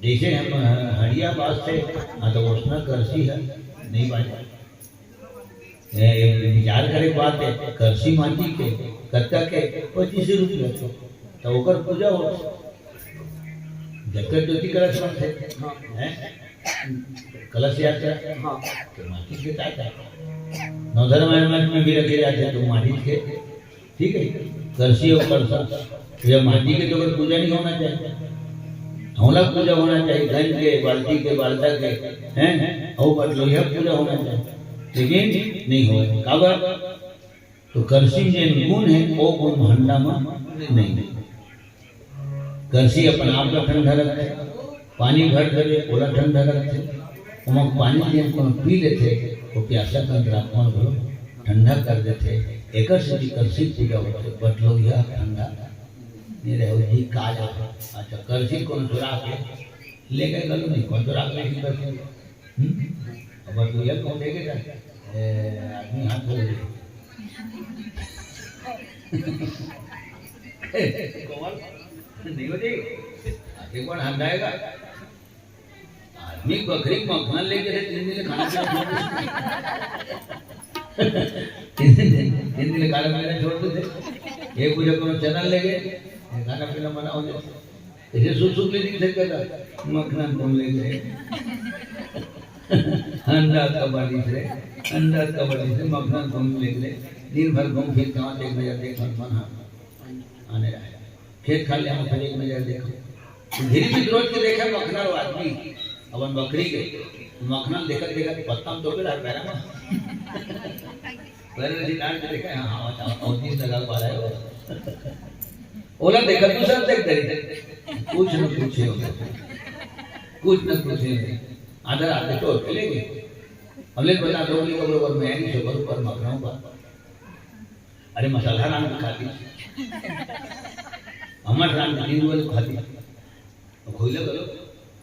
[SPEAKER 1] जैसे हम हड़िया बात से तो उसमें करसी है नहीं बात विचार करे बात है। करसी माटी के कत्ता के 25 रुपये तो ओकर पूजा हो जगत ज्योति कलश थे। हाँ कलश यात्रा हाँ तो माटी के ताता नौधर्म में भी रखे जाते तो माटी के, ठीक है। करसी और कलशा तो माटी के तो पूजा नहीं होना चाहिए, हौला पूजा होना चाहिए। गंज के बाल्टी के बाल्टा के हैं और बटलोहिया पूजा होना चाहिए, लेकिन नहीं हो काबर तो करसी में गुण है वो गुण भंडा में नहीं। करसी अपन आप का ठंडा रखते, पानी भर दे ओला ठंडा रखते, उमक पानी दिन को पी लेते वो प्यासा कंत्रात्मा को ठंडा कर देते। एक करसी पूजा होते बटलोहिया ठंडा नहीं रहे जी काज। अच्छा करसी को चुरा के ले गए गलो नहीं कौन चुरा के लेके करसी बटलोहिया कौन लेके जाए आदमी हाथ धो नहीं होती आगे कौन हाथ जाएगा। आदमी बकरी मखन लेके 3 दिन खाना तीन दिन खाना पीना छोड़ देते। एक पूजा को चैनल ले गए खाना पीना मना हो जाए। ऐसे सुख ले दिन से मखना घूम ले गए अंडा कबड्डी से मखना घूम ले गए। दिन भर घूम फिर कहाँ देख नजर देख मन आने रहा खेत खा लिया फिर एक नजर देखो धीरे भी रोज के देखे मखना आदमी अपन बकरी के मखना देखत देखत पत्ता तो के पैरा में पैर से डाल के देखा। हाँ और दिन लगा पा रहा है ओला देखा तू सब देख दे कुछ न पूछे आधर आधे तो चलेंगे हमले बता दो कि बरोबर मैं नहीं से बरोबर मखनाओं का अरे मसाला राम खाती अमर राम दिन वाले खाती खोले करो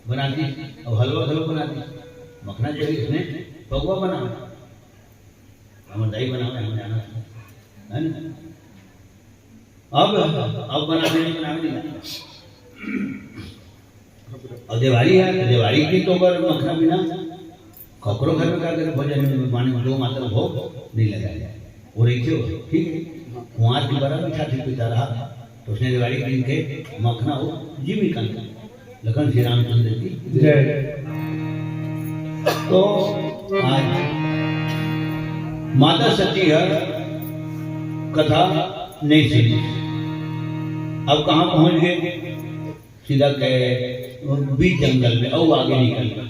[SPEAKER 1] बनाती और हलवा खलो बनाती मखना चाहिए इसमें पकवा बना हम दही बनावे हम जाना है ना। अब बनाने नहीं बनावे नहीं। और दिवाली है तो दिवाली की तो अगर मखना बिना ककरो घर में क्या करे भोजन में माने दो मात्र भोग नहीं लगाया वो रही थी, ठीक है। वहाँ की बड़ा मीठा ठीक पीता रहा तो उसने दिवाली के दिन के मखना हो जीविका लखन श्री रामचंद्र की जय। तो आज माता सती है कथा नहीं सुनी। अब कहाँ पहुंच गए सीधा गए बीच जंगल में और आगे निकल गए।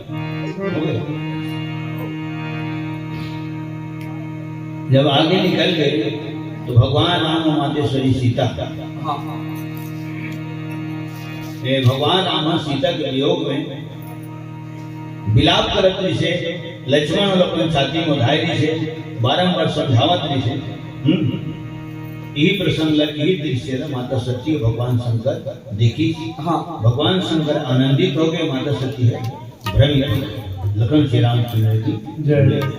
[SPEAKER 1] जब आगे निकल गए तो भगवान राम और मातेश्वरी सीता भगवान राम सीता के वियोग में विलाप करत से लक्ष्मण और अपने छाती में धायरी से बारंबार समझावत से यही प्रसंग यही दृश्य है माता सती और भगवान शंकर देखी।
[SPEAKER 2] हाँ
[SPEAKER 1] भगवान शंकर आनंदित हो गए, माता सती है भ्रमित। लखन श्री रामचंद्र की जय।